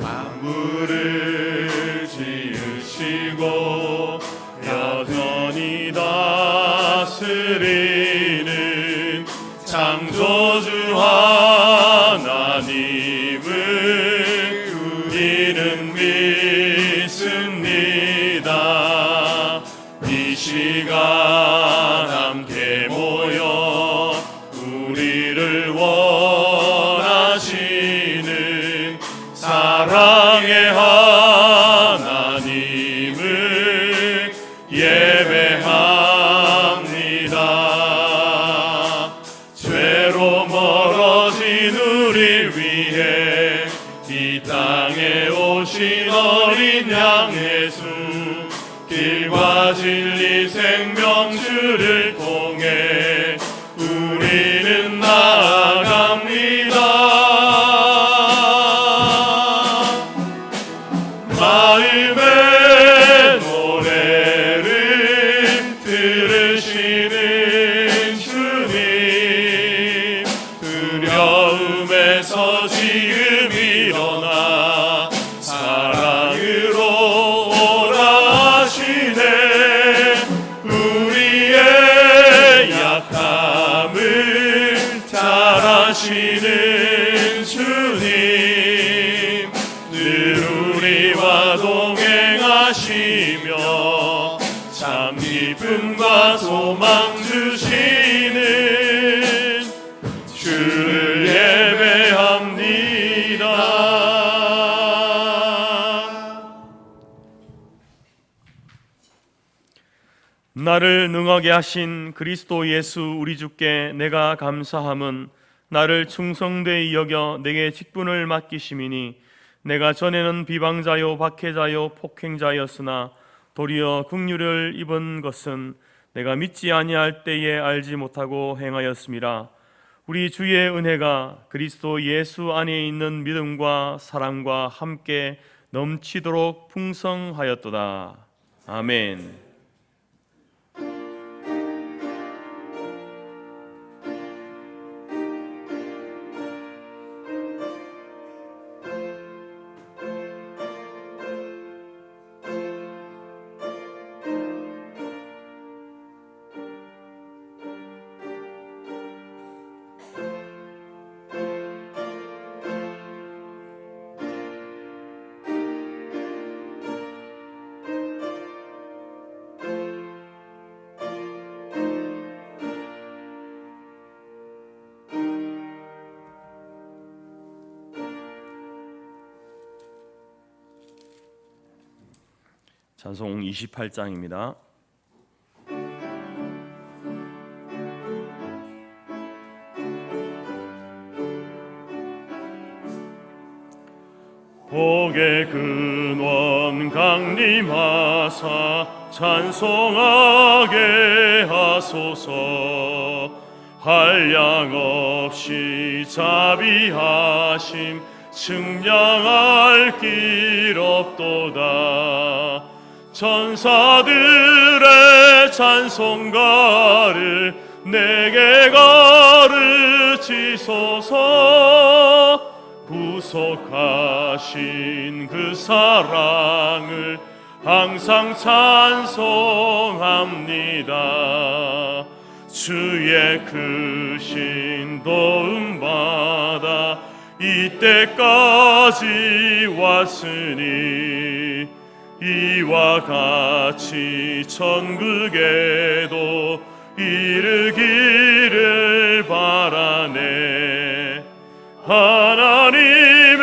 만물을 지으시고 여전히 다스리는 창조주 하나님을 우리는 믿습니다. 이 시간 함께 모여 우리를 원하시는 사랑의 하나님을 예배합니다. 죄로 멀어진 우리를 위해 이 땅에 오신 어린 양 예수, 길과 진리 생명주를 통해 우리는 나아갑니다. 마음의 노래를 들으시는 주님, 두려움에서 지금 일어나 사랑으로 오라 하시네. 우리의 약함을 잘 아시는 주님, 늘 우리와 동행하시며 참 기쁨과 소망 주시는 주를 예배합니다. 나를 능하게 하신 그리스도 예수 우리 주께 내가 감사함은 나를 충성되이 여겨 내게 직분을 맡기심이니, 내가 전에는 비방자요 박해자요 폭행자였으나 도리어 긍휼을 입은 것은 내가 믿지 아니할 때에 알지 못하고 행하였음이라. 우리 주의 은혜가 그리스도 예수 안에 있는 믿음과 사랑과 함께 넘치도록 풍성하였도다. 아멘. 찬송 28장입니다. 복의 근원 강림하사 찬송하게 하소서. 한량 없이 자비하심 측량할 길 없도다. 천사들의 찬송가를 내게 가르치소서. 구속하신 그 사랑을 항상 찬송합니다. 주의 크신 도움 받아 이때까지 왔으니, 이와 같이 천국에도 이르기를 바라네. 하나님의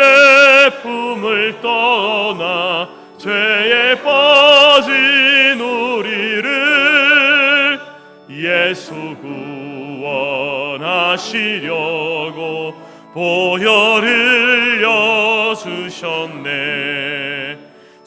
품을 떠나 죄에 빠진 우리를 예수 구원하시려고 보혈 흘려주셨네.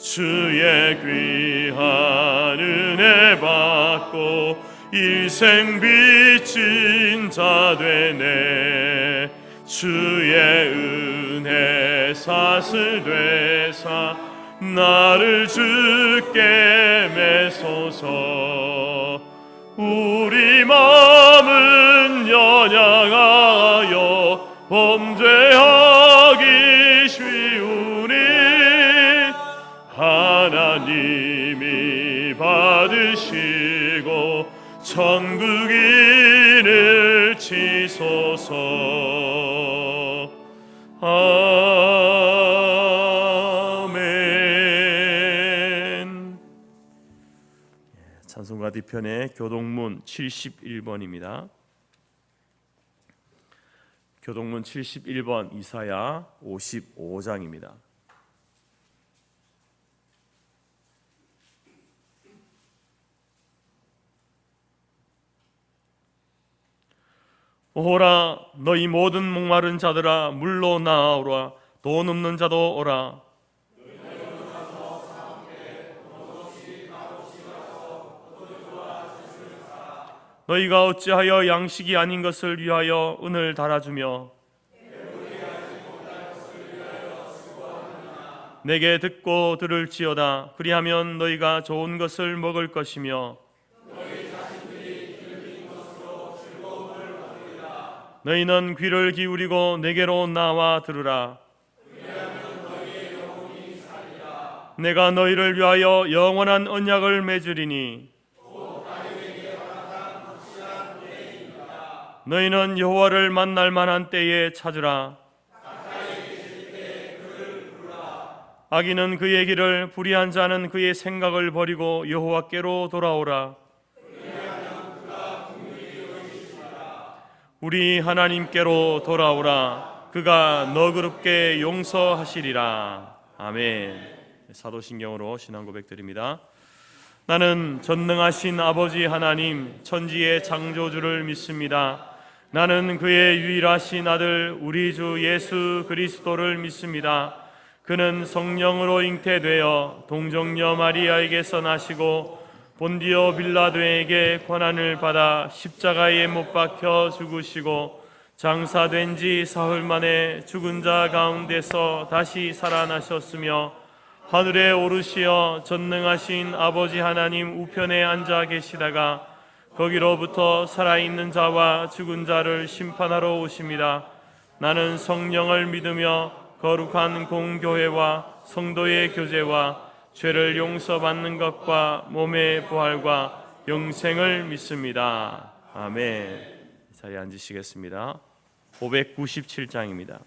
주의 귀한 은혜 받고 일생 빚진 자 되네. 주의 은혜 사슬 되사 나를 주께 매소서. 우리 마음은 연약하여 범죄하기 쉬우니 하나님이 받으시고 천국인을 치소서. 아멘. 찬송가 뒤편의 교동문 71번입니다. 교동문 71번 이사야 55장입니다. 오라 너희 모든 목마른 자들아 물로 나아오라. 돈 없는 자도 오라. 너희가 어찌하여 양식이 아닌 것을 위하여 은을 달아주며 내게 듣고 들을지어다. 그리하면 너희가 좋은 것을 먹을 것이며 너희는 귀를 기울이고 내게로 나와 들으라. 내가 너희를 위하여 영원한 언약을 맺으리니 너희는 여호와를 만날 만한 때에 찾으라. 악인은 그의 길을, 불의한 자는 그의 생각을 버리고 여호와께로 돌아오라. 우리 하나님께로 돌아오라. 그가 너그럽게 용서하시리라. 아멘. 사도신경으로 신앙 고백드립니다. 나는 전능하신 아버지 하나님 천지의 창조주를 믿습니다. 나는 그의 유일하신 아들 우리 주 예수 그리스도를 믿습니다. 그는 성령으로 잉태되어 동정녀 마리아에게서 나시고 본디오 빌라도에게 고난을 받아 십자가에 못 박혀 죽으시고 장사된 지 사흘 만에 죽은 자 가운데서 다시 살아나셨으며 하늘에 오르시어 전능하신 아버지 하나님 우편에 앉아 계시다가 거기로부터 살아있는 자와 죽은 자를 심판하러 오십니다. 나는 성령을 믿으며 거룩한 공교회와 성도의 교제와 죄를 용서받는 것과 몸의 부활과 영생을 믿습니다. 아멘. 자리에 앉으시겠습니다. 597장입니다.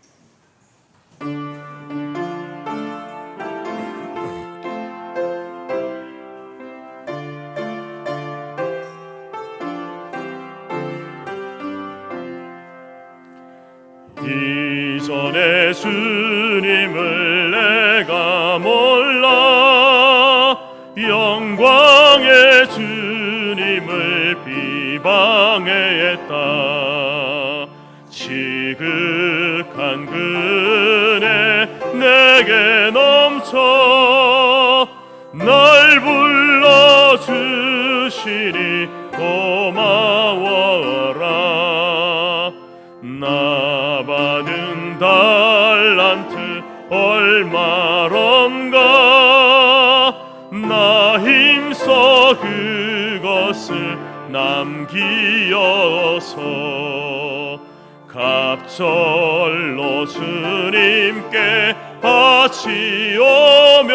이전에 주님을 내가 몰라 영광의 주님을 비방했다. 지극한 그네 내게 넘쳐 날 불러주시니 고마워라. 나 받은 달란트 얼마런가. 나 힘써 그것을 남기어서 갑절로 주님께 바치오면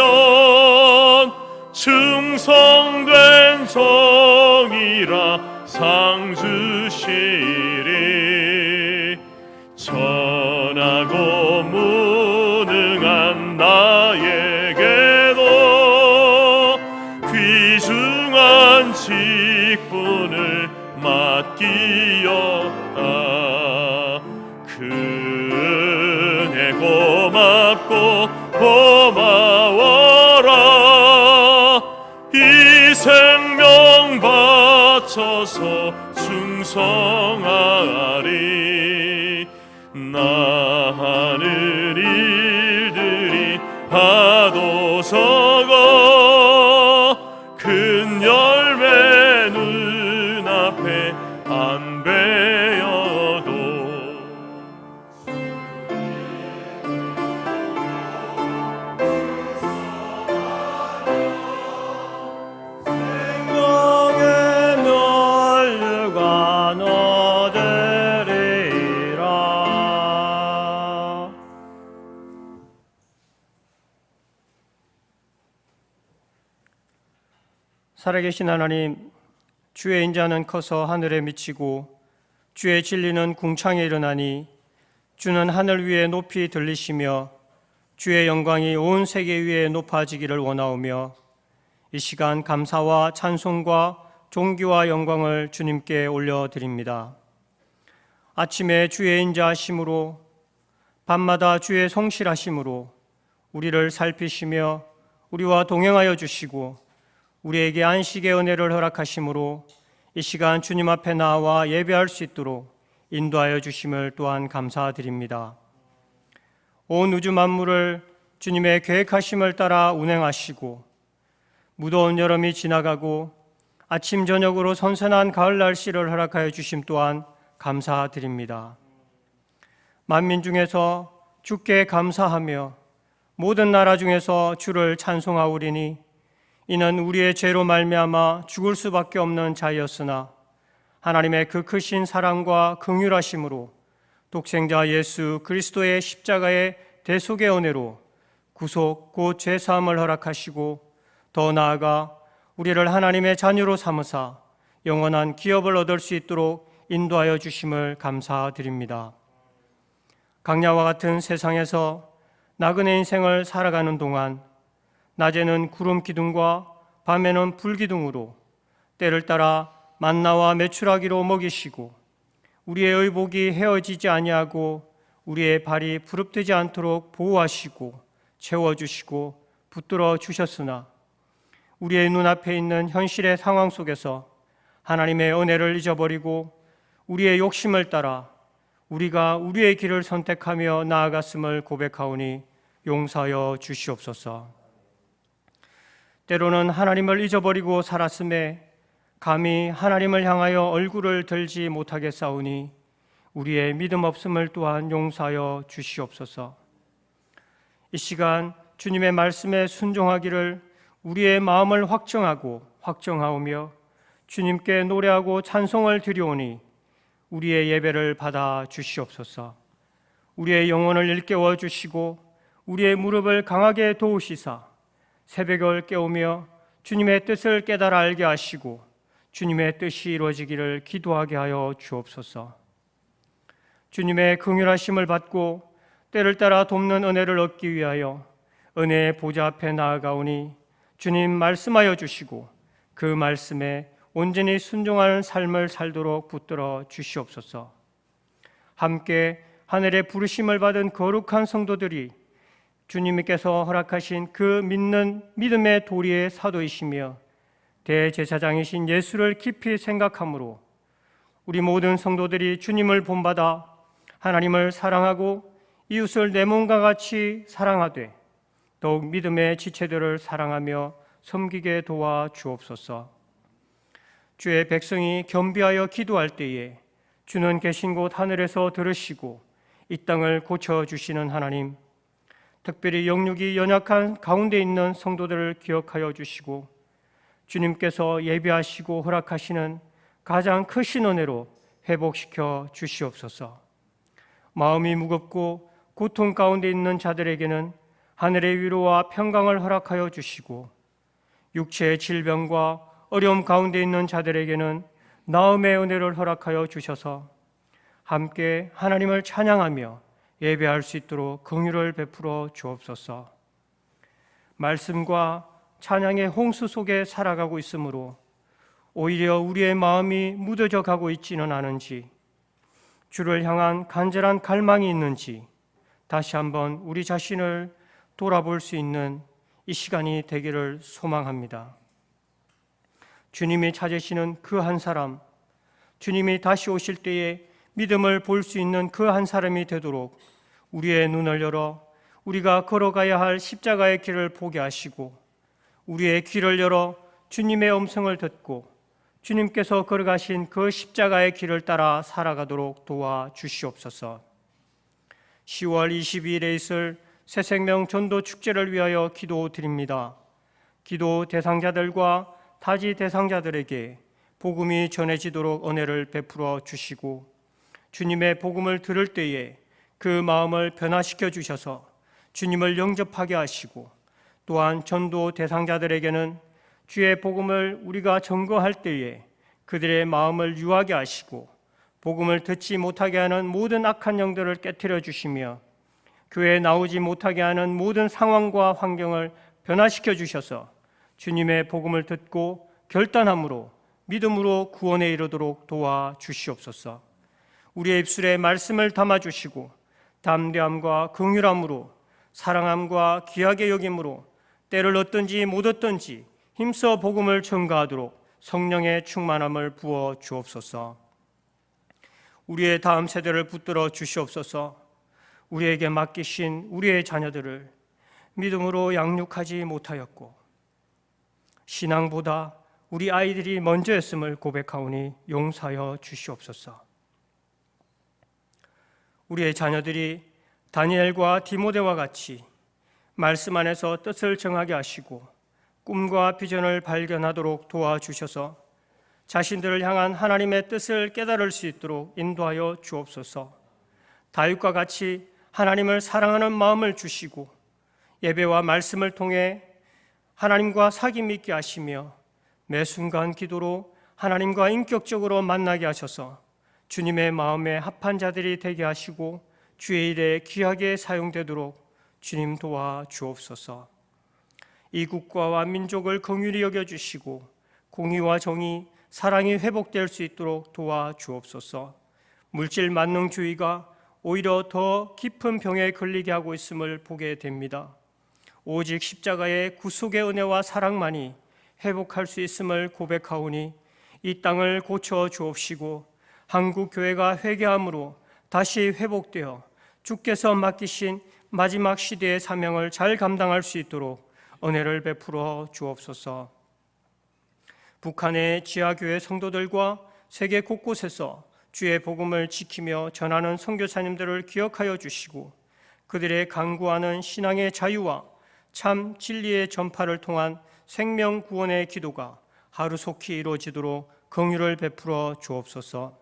충성된 종이라 상 주시리. 전하고 무능한 나에게도 귀중한 직분을 맡기었다. 그 은혜 고맙고 고마워라. 이 생명 바쳐서 충성하리. 나 하는 일들이 하도 적어 큰 열매 눈앞에 안 베어도 생명의 면류관 얻으리라. 살아계신 하나님, 주의 인자는 커서 하늘에 미치고 주의 진리는 궁창에 일어나니 주는 하늘 위에 높이 들리시며 주의 영광이 온 세계 위에 높아지기를 원하오며 이 시간 감사와 찬송과 존귀와 영광을 주님께 올려드립니다. 아침에 주의 인자하심으로 밤마다 주의 성실하심으로 우리를 살피시며 우리와 동행하여 주시고 우리에게 안식의 은혜를 허락하심으로 이 시간 주님 앞에 나와 예배할 수 있도록 인도하여 주심을 또한 감사드립니다. 온 우주 만물을 주님의 계획하심을 따라 운행하시고 무더운 여름이 지나가고 아침 저녁으로 선선한 가을 날씨를 허락하여 주심 또한 감사드립니다. 만민 중에서 주께 감사하며 모든 나라 중에서 주를 찬송하오리니 이는 우리의 죄로 말미암아 죽을 수밖에 없는 자였으나 하나님의 그 크신 사랑과 긍휼하심으로 독생자 예수 그리스도의 십자가의 대속의 은혜로 구속 곧 죄사함을 허락하시고 더 나아가 우리를 하나님의 자녀로 삼으사 영원한 기업을 얻을 수 있도록 인도하여 주심을 감사드립니다. 강야와 같은 세상에서 나그네 인생을 살아가는 동안 낮에는 구름 기둥과 밤에는 불 기둥으로 때를 따라 만나와 메추라기로 먹이시고 우리의 의복이 헤어지지 아니하고 우리의 발이 부릅뜨지 않도록 보호하시고 채워주시고 붙들어 주셨으나 우리의 눈앞에 있는 현실의 상황 속에서 하나님의 은혜를 잊어버리고 우리의 욕심을 따라 우리가 우리의 길을 선택하며 나아갔음을 고백하오니 용서하여 주시옵소서. 때로는 하나님을 잊어버리고 살았음에 감히 하나님을 향하여 얼굴을 들지 못하겠사오니 우리의 믿음 없음을 또한 용서하여 주시옵소서. 이 시간 주님의 말씀에 순종하기를 우리의 마음을 확정하오며 주님께 노래하고 찬송을 드리오니 우리의 예배를 받아 주시옵소서. 우리의 영혼을 일깨워 주시고 우리의 무릎을 강하게 도우시사 새벽을 깨우며 주님의 뜻을 깨달아 알게 하시고 주님의 뜻이 이루어지기를 기도하게 하여 주옵소서. 주님의 긍휼하심을 받고 때를 따라 돕는 은혜를 얻기 위하여 은혜의 보좌 앞에 나아가오니 주님 말씀하여 주시고 그 말씀에 온전히 순종하는 삶을 살도록 붙들어 주시옵소서. 함께 하늘의 부르심을 받은 거룩한 성도들이 주님께서 허락하신 그 믿는 믿음의 도리의 사도이시며 대제사장이신 예수를 깊이 생각함으로 우리 모든 성도들이 주님을 본받아 하나님을 사랑하고 이웃을 내 몸과 같이 사랑하되 더욱 믿음의 지체들을 사랑하며 섬기게 도와 주옵소서. 주의 백성이 겸비하여 기도할 때에 주는 계신 곳 하늘에서 들으시고 이 땅을 고쳐주시는 하나님, 특별히 영육이 연약한 가운데 있는 성도들을 기억하여 주시고 주님께서 예비하시고 허락하시는 가장 크신 은혜로 회복시켜 주시옵소서. 마음이 무겁고 고통 가운데 있는 자들에게는 하늘의 위로와 평강을 허락하여 주시고 육체의 질병과 어려움 가운데 있는 자들에게는 나음의 은혜를 허락하여 주셔서 함께 하나님을 찬양하며 예배할 수 있도록 긍휼을 베풀어 주옵소서. 말씀과 찬양의 홍수 속에 살아가고 있으므로 오히려 우리의 마음이 무뎌져 가고 있지는 않은지, 주를 향한 간절한 갈망이 있는지 다시 한번 우리 자신을 돌아볼 수 있는 이 시간이 되기를 소망합니다. 주님이 찾으시는 그 한 사람, 주님이 다시 오실 때에 믿음을 볼 수 있는 그 한 사람이 되도록 우리의 눈을 열어 우리가 걸어가야 할 십자가의 길을 보게 하시고 우리의 귀를 열어 주님의 음성을 듣고 주님께서 걸어가신 그 십자가의 길을 따라 살아가도록 도와 주시옵소서. 10월 22일에 있을 새생명 전도 축제를 위하여 기도드립니다. 기도 대상자들과 타지 대상자들에게 복음이 전해지도록 은혜를 베풀어 주시고 주님의 복음을 들을 때에 그 마음을 변화시켜 주셔서 주님을 영접하게 하시고 또한 전도 대상자들에게는 주의 복음을 우리가 전거할 때에 그들의 마음을 유하게 하시고 복음을 듣지 못하게 하는 모든 악한 영들을 깨뜨려 주시며 교회에 나오지 못하게 하는 모든 상황과 환경을 변화시켜 주셔서 주님의 복음을 듣고 결단함으로 믿음으로 구원에 이르도록 도와주시옵소서. 우리의 입술에 말씀을 담아주시고 담대함과 긍휼함으로 사랑함과 귀하게 여김으로 때를 얻든지 못 얻든지 힘써 복음을 전가하도록 성령의 충만함을 부어 주옵소서. 우리의 다음 세대를 붙들어 주시옵소서. 우리에게 맡기신 우리의 자녀들을 믿음으로 양육하지 못하였고 신앙보다 우리 아이들이 먼저였음을 고백하오니 용서하여 주시옵소서. 우리의 자녀들이 다니엘과 디모데와 같이 말씀 안에서 뜻을 정하게 하시고 꿈과 비전을 발견하도록 도와주셔서 자신들을 향한 하나님의 뜻을 깨달을 수 있도록 인도하여 주옵소서. 다윗과 같이 하나님을 사랑하는 마음을 주시고 예배와 말씀을 통해 하나님과 사귐 있게 하시며 매 순간 기도로 하나님과 인격적으로 만나게 하셔서 주님의 마음에 합한 자들이 되게 하시고 주의 일에 귀하게 사용되도록 주님 도와 주옵소서. 이 국가와 민족을 긍휼히 여겨주시고 공의와 정의, 사랑이 회복될 수 있도록 도와 주옵소서. 물질 만능주의가 오히려 더 깊은 병에 걸리게 하고 있음을 보게 됩니다. 오직 십자가의 구속의 은혜와 사랑만이 회복할 수 있음을 고백하오니 이 땅을 고쳐 주옵시고 한국 교회가 회개함으로 다시 회복되어 주께서 맡기신 마지막 시대의 사명을 잘 감당할 수 있도록 은혜를 베풀어 주옵소서. 북한의 지하교회 성도들과 세계 곳곳에서 주의 복음을 지키며 전하는 선교사님들을 기억하여 주시고 그들의 강구하는 신앙의 자유와 참 진리의 전파를 통한 생명 구원의 기도가 하루속히 이루어지도록 긍휼을 베풀어 주옵소서.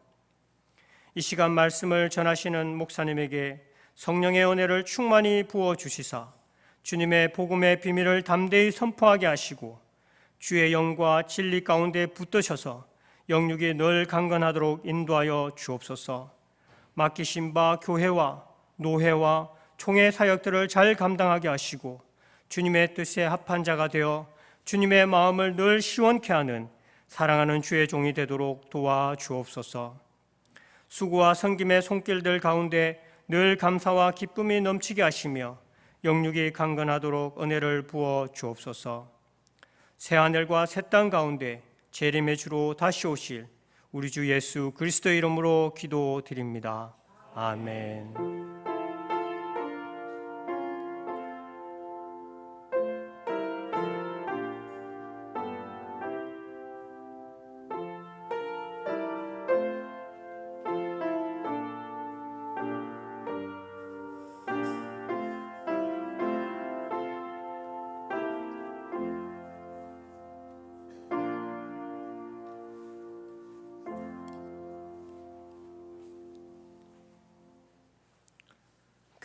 이 시간 말씀을 전하시는 목사님에게 성령의 은혜를 충만히 부어 주시사 주님의 복음의 비밀을 담대히 선포하게 하시고 주의 영과 진리 가운데 붙드셔서 영육이 늘 강건하도록 인도하여 주옵소서. 맡기신 바 교회와 노회와 총회 사역들을 잘 감당하게 하시고 주님의 뜻에 합한 자가 되어 주님의 마음을 늘 시원케 하는 사랑하는 주의 종이 되도록 도와 주옵소서. 수고와 섬김의 손길들 가운데 늘 감사와 기쁨이 넘치게 하시며 영육이 강건하도록 은혜를 부어 주옵소서. 새하늘과 새 땅 가운데 재림의 주로 다시 오실 우리 주 예수 그리스도의 이름으로 기도드립니다. 아멘.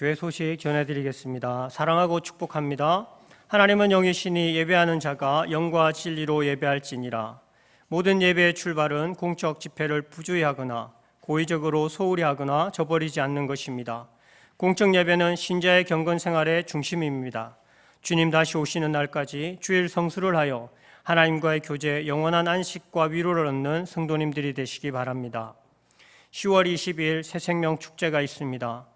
교회 소식 전해드리겠습니다. 사랑하고 축복합니다. 하나님은 영이시니 예배하는 자가 영과 진리로 예배할지니라. 모든 예배의 출발은 공적 집회를 부주의하거나 고의적으로 소홀히 하거나 저버리지 않는 것입니다. 공적 예배는 신자의 경건 생활의 중심입니다. 주님 다시 오시는 날까지 주일 성수를 하여 하나님과의 교제, 영원한 안식과 위로를 얻는 성도님들이 되시기 바랍니다. 10월 22일 새생명 축제가 있습니다.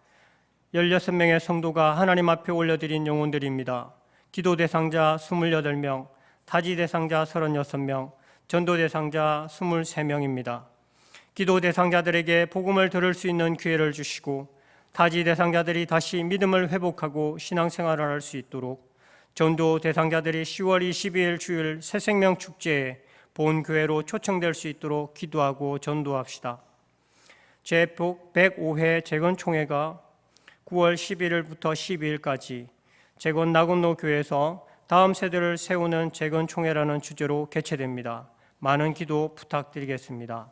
16명의 성도가 하나님 앞에 올려드린 영혼들입니다. 기도 대상자 28명, 타지 대상자 36명, 전도 대상자 23명입니다. 기도 대상자들에게 복음을 들을 수 있는 기회를 주시고 타지 대상자들이 다시 믿음을 회복하고 신앙생활을 할 수 있도록 전도 대상자들이 10월 22일 주일 새생명 축제에 본 교회로 초청될 수 있도록 기도하고 전도합시다. 제105회 재건총회가 9월 11일부터 12일까지 재건 나군노 교회에서 다음 세대를 세우는 재건총회라는 주제로 개최됩니다. 많은 기도 부탁드리겠습니다.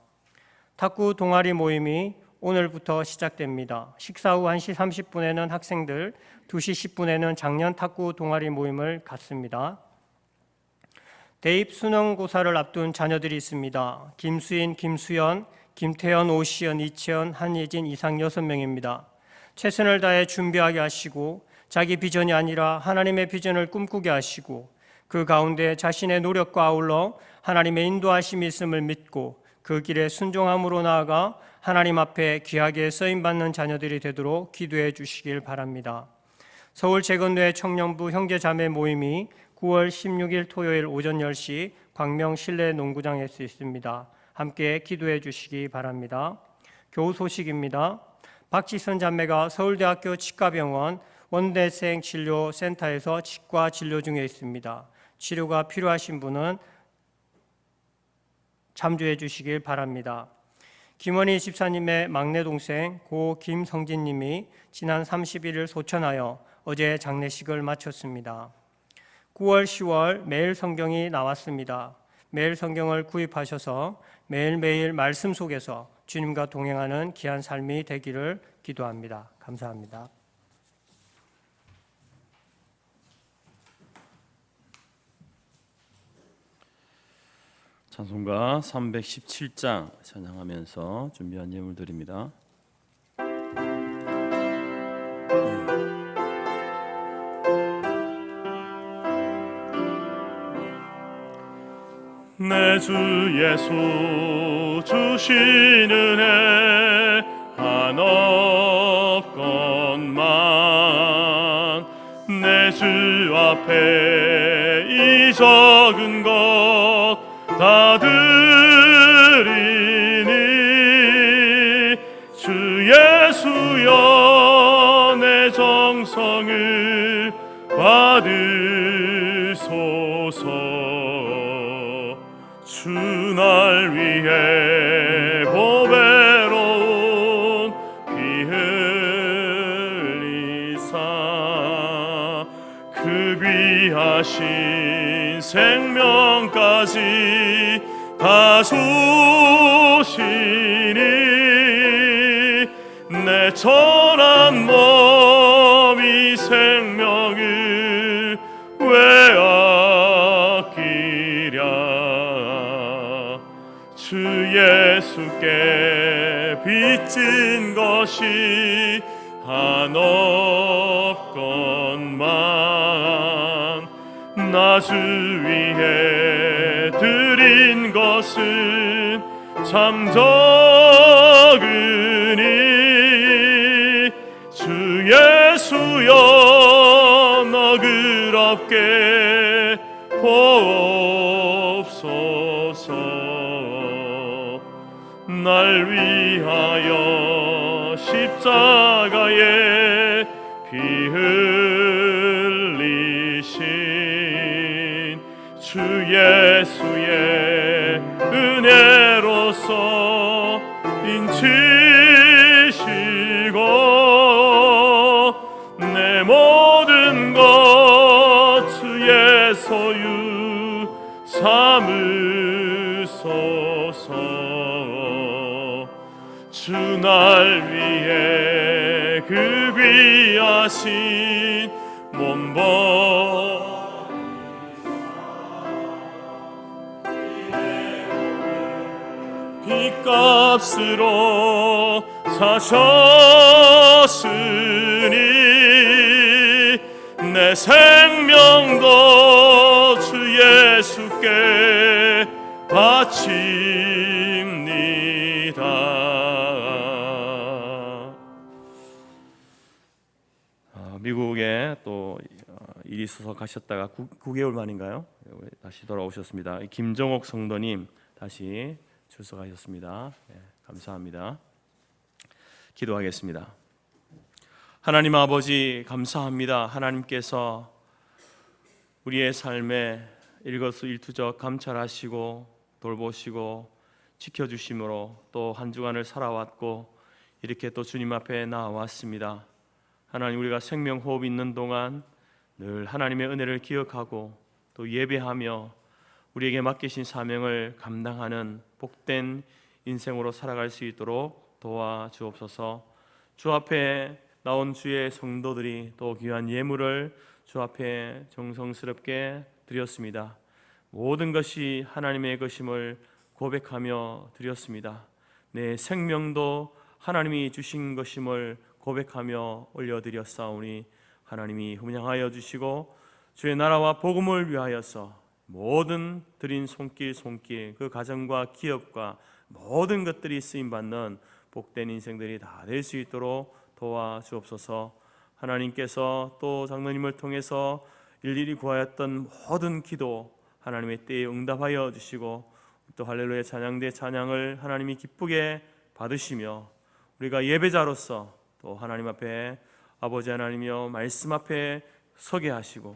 탁구 동아리 모임이 오늘부터 시작됩니다. 식사 후 1시 30분에는 학생들, 2시 10분에는 작년 탁구 동아리 모임을 갖습니다. 대입 수능고사를 앞둔 자녀들이 있습니다. 김수인, 김수연, 김태현, 오시연, 이채연, 한예진, 이상 6명입니다. 최선을 다해 준비하게 하시고 자기 비전이 아니라 하나님의 비전을 꿈꾸게 하시고 그 가운데 자신의 노력과 아울러 하나님의 인도하심이 있음을 믿고 그 길에 순종함으로 나아가 하나님 앞에 귀하게 쓰임받는 자녀들이 되도록 기도해 주시길 바랍니다. 서울 재건교회 청년부 형제자매 모임이 9월 16일 토요일 오전 10시 광명 실내 농구장에서 있습니다. 함께 기도해 주시기 바랍니다. 교우 소식입니다. 박지선 자매가 서울대학교 치과병원 원대생 진료센터에서 치과 진료 중에 있습니다. 치료가 필요하신 분은 잠주해 주시길 바랍니다. 김원희 집사님의 막내 동생 고 김성진님이 지난 31일 소천하여 어제 장례식을 마쳤습니다. 9월 10월 매일 성경이 나왔습니다. 매일 성경을 구입하셔서 매일매일 말씀 속에서 주님과 동행하는 귀한 삶이 되기를 기도합니다. 감사합니다. 찬송가 317장 찬양하면서 준비한 예물들입니다. 내 주 예수 주신 은혜 한없건만 내 주 앞에 이 적은 것 다 드리니 주 예수여 내 정성을 받으소서. 주 날 위해 보배로운 피 흘리사 그 귀하신 생명까지 다 주시니 내 천한 몸이 생명을 왜 아끼랴. 주 예수께 빚진 것이 한없건만 나 주 위해 드린 것은 참 적으니 주 예수여 너그럽게 보옵소서. 날 위하여 십자가에 피 흘리신 주 예수의 은혜로서 인치시고 내 모든 것 주의 소유 삼으소서. 주 날 위해 그 귀하신 몸버 빚값으로 사셨으니 내 생명도 주 예수께 바칩니다. 미국에 또 일이 있어서 가셨다가 9개월 만인가요? 다시 돌아오셨습니다. 김정옥 성도님 다시 출석하셨습니다. 네, 감사합니다. 기도하겠습니다. 하나님 아버지 감사합니다. 하나님께서 우리의 삶에 일거수일투족 감찰하시고 돌보시고 지켜주심으로 또 한 주간을 살아왔고 이렇게 또 주님 앞에 나왔습니다. 하나님 우리가 생명 호흡 있는 동안 늘 하나님의 은혜를 기억하고 또 예배하며 우리에게 맡기신 사명을 감당하는 복된 인생으로 살아갈 수 있도록 도와주옵소서. 주 앞에 나온 주의 성도들이 또 귀한 예물을 주 앞에 정성스럽게 드렸습니다. 모든 것이 하나님의 것임을 고백하며 드렸습니다. 내 생명도 하나님이 주신 것임을 고백하며 올려드렸사오니 하나님이 훈양하여 주시고 주의 나라와 복음을 위하여서 모든 드린 손길 그 가정과 기업과 모든 것들이 쓰임받는 복된 인생들이 다 될 수 있도록 도와주옵소서. 하나님께서 또 장로님을 통해서 일일이 구하였던 모든 기도 하나님의 때에 응답하여 주시고 또 할렐루야 찬양대 찬양을 하나님이 기쁘게 받으시며 우리가 예배자로서 또 하나님 앞에 아버지 하나님이여 말씀 앞에 서게 하시고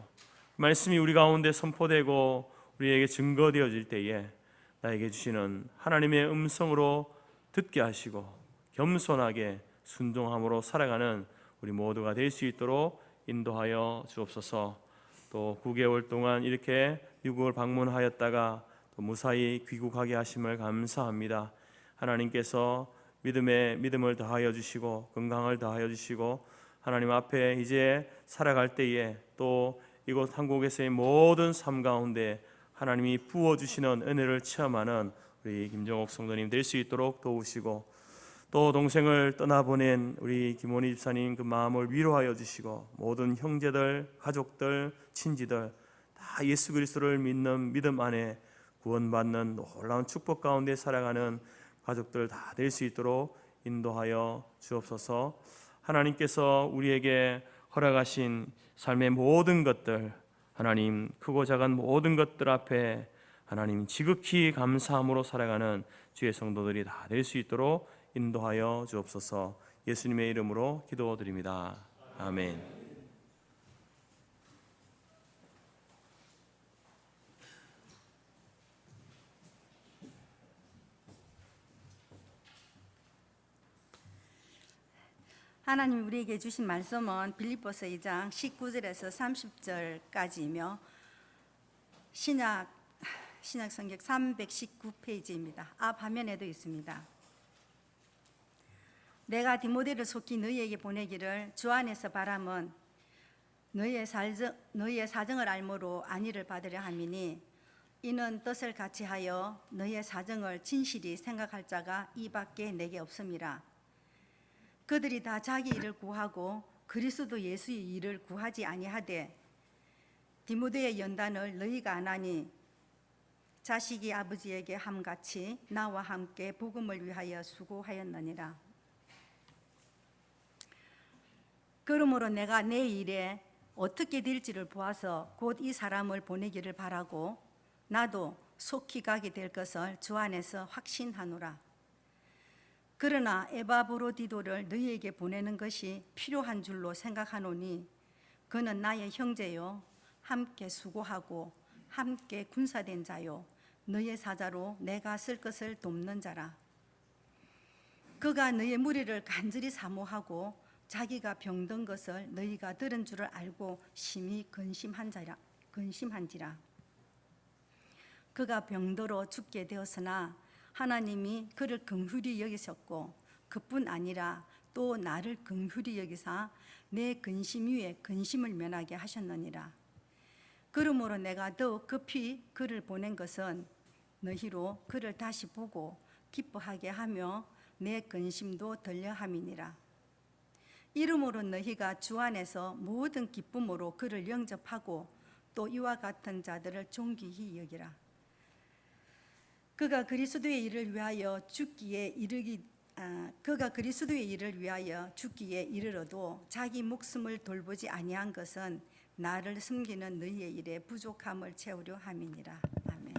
말씀이 우리 가운데 선포되고 우리에게 증거되어질 때에 나에게 주시는 하나님의 음성으로 듣게 하시고 겸손하게 순종함으로 살아가는 우리 모두가 될 수 있도록 인도하여 주옵소서. 또 9개월 동안 이렇게 미국을 방문하였다가 또 무사히 귀국하게 하심을 감사합니다. 하나님께서 믿음을 더하여 주시고 건강을 더하여 주시고 하나님 앞에 이제 살아갈 때에 또 이곳 한국에서의 모든 삶 가운데 하나님이 부어주시는 은혜를 체험하는 우리 김정옥 성도님 될 수 있도록 도우시고 또 동생을 떠나보낸 우리 김원희 집사님 그 마음을 위로하여 주시고 모든 형제들, 가족들, 친지들 다 예수 그리스도를 믿는 믿음 안에 구원받는 놀라운 축복 가운데 살아가는 가족들 다 될 수 있도록 인도하여 주옵소서. 하나님께서 우리에게 허락하신 삶의 모든 것들 하나님 크고 작은 모든 것들 앞에 하나님 지극히 감사함으로 살아가는 주의 성도들이 다 될 수 있도록 인도하여 주옵소서. 예수님의 이름으로 기도드립니다. 아멘. 하나님 우리에게 주신 말씀은 빌립보서 2장 19절에서 30절까지이며 신약 성경 319페이지입니다. 앞 화면에도 있습니다. 내가 디모데를 속히 너희에게 보내기를 주 안에서 바람은 너희의 사정을 알므로 안위를 받으려 함이니 이는 뜻을 같이 하여 너희의 사정을 진실히 생각할 자가 이밖에 내게 없음이라. 그들이 다 자기 일을 구하고 그리스도 예수의 일을 구하지 아니하되 디모데의 연단을 너희가 안 하니 자식이 아버지에게 함같이 나와 함께 복음을 위하여 수고하였느니라. 그러므로 내가 내 일에 어떻게 될지를 보아서 곧 이 사람을 보내기를 바라고 나도 속히 가게 될 것을 주 안에서 확신하노라. 그러나 에바브로디도를 너희에게 보내는 것이 필요한 줄로 생각하노니 그는 나의 형제요 함께 수고하고 함께 군사된 자요 너희의 사자로 내가 쓸 것을 돕는 자라. 그가 너희의 무리를 간절히 사모하고 자기가 병든 것을 너희가 들은 줄을 알고 심히 근심한지라. 그가 병들어 죽게 되었으나 하나님이 그를 긍휼히 여기셨고 그뿐 아니라 또 나를 긍휼히 여기사 내 근심 위에 근심을 면하게 하셨느니라. 그러므로 내가 더욱 급히 그를 보낸 것은 너희로 그를 다시 보고 기뻐하게 하며 내 근심도 덜려 함이니라. 이러므로 너희가 주 안에서 모든 기쁨으로 그를 영접하고 또 이와 같은 자들을 존귀히 여기라. 그가 그리스도의 일을 위하여 죽기에 이르러도 자기 목숨을 돌보지 아니한 것은 나를 섬기는 너희의 일에 부족함을 채우려 함이니라. 아멘.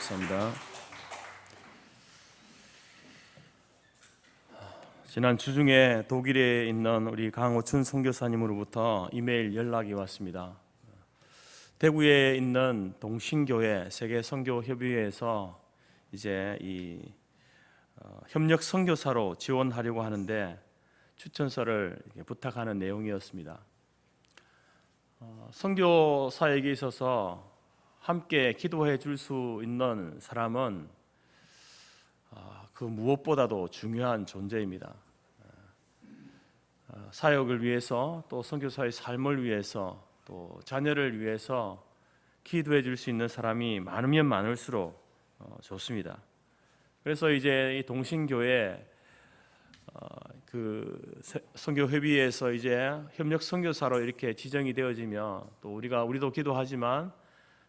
감사합니다. 지난 주중에 독일에 있는 우리 강호춘 선교사님으로부터 이메일 연락이 왔습니다. 대구에 있는 동신교회 세계 선교협의회에서 이제 이 협력 선교사로 지원하려고 하는데 추천서를 부탁하는 내용이었습니다. 선교사에게 있어서 함께 기도해 줄 수 있는 사람은 그 무엇보다도 중요한 존재입니다. 사역을 위해서 또 선교사의 삶을 위해서 또 자녀를 위해서 기도해 줄 수 있는 사람이 많으면 많을수록 좋습니다. 그래서 이제 이 동신교회 그 선교회의에서 이제 협력 선교사로 이렇게 지정이 되어지면 또 우리도 기도하지만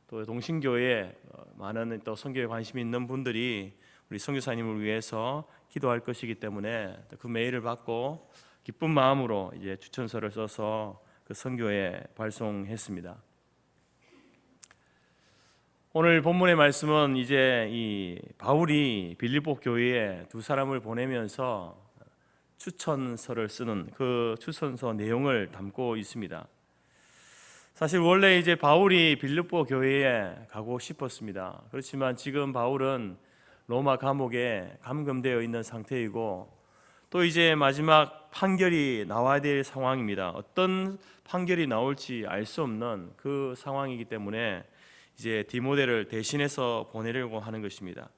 또 동신교회에 많은 또 선교에 관심이 있는 분들이 우리 선교사님을 위해서 기도할 것이기 때문에 그 메일을 받고 기쁜 마음으로 이제 추천서를 써서 그 선교에 발송했습니다. 오늘 본문의 말씀은 이제 이 바울이 빌립보 교회에 두 사람을 보내면서 추천서를 쓰는 그 추천서 내용을 담고 있습니다. 사실 원래 이제 바울이 빌립보 교회에 가고 싶었습니다. 그렇지만 지금 바울은 로마 감옥에 감금되어 있는 상태이고 또 이제 마지막 판결이 나와야 될 상황입니다. 어떤 판결이 나올지 알 수 없는 그 상황이기 때문에 이제 디모데를 대신해서 보내려고 하는 것입니다.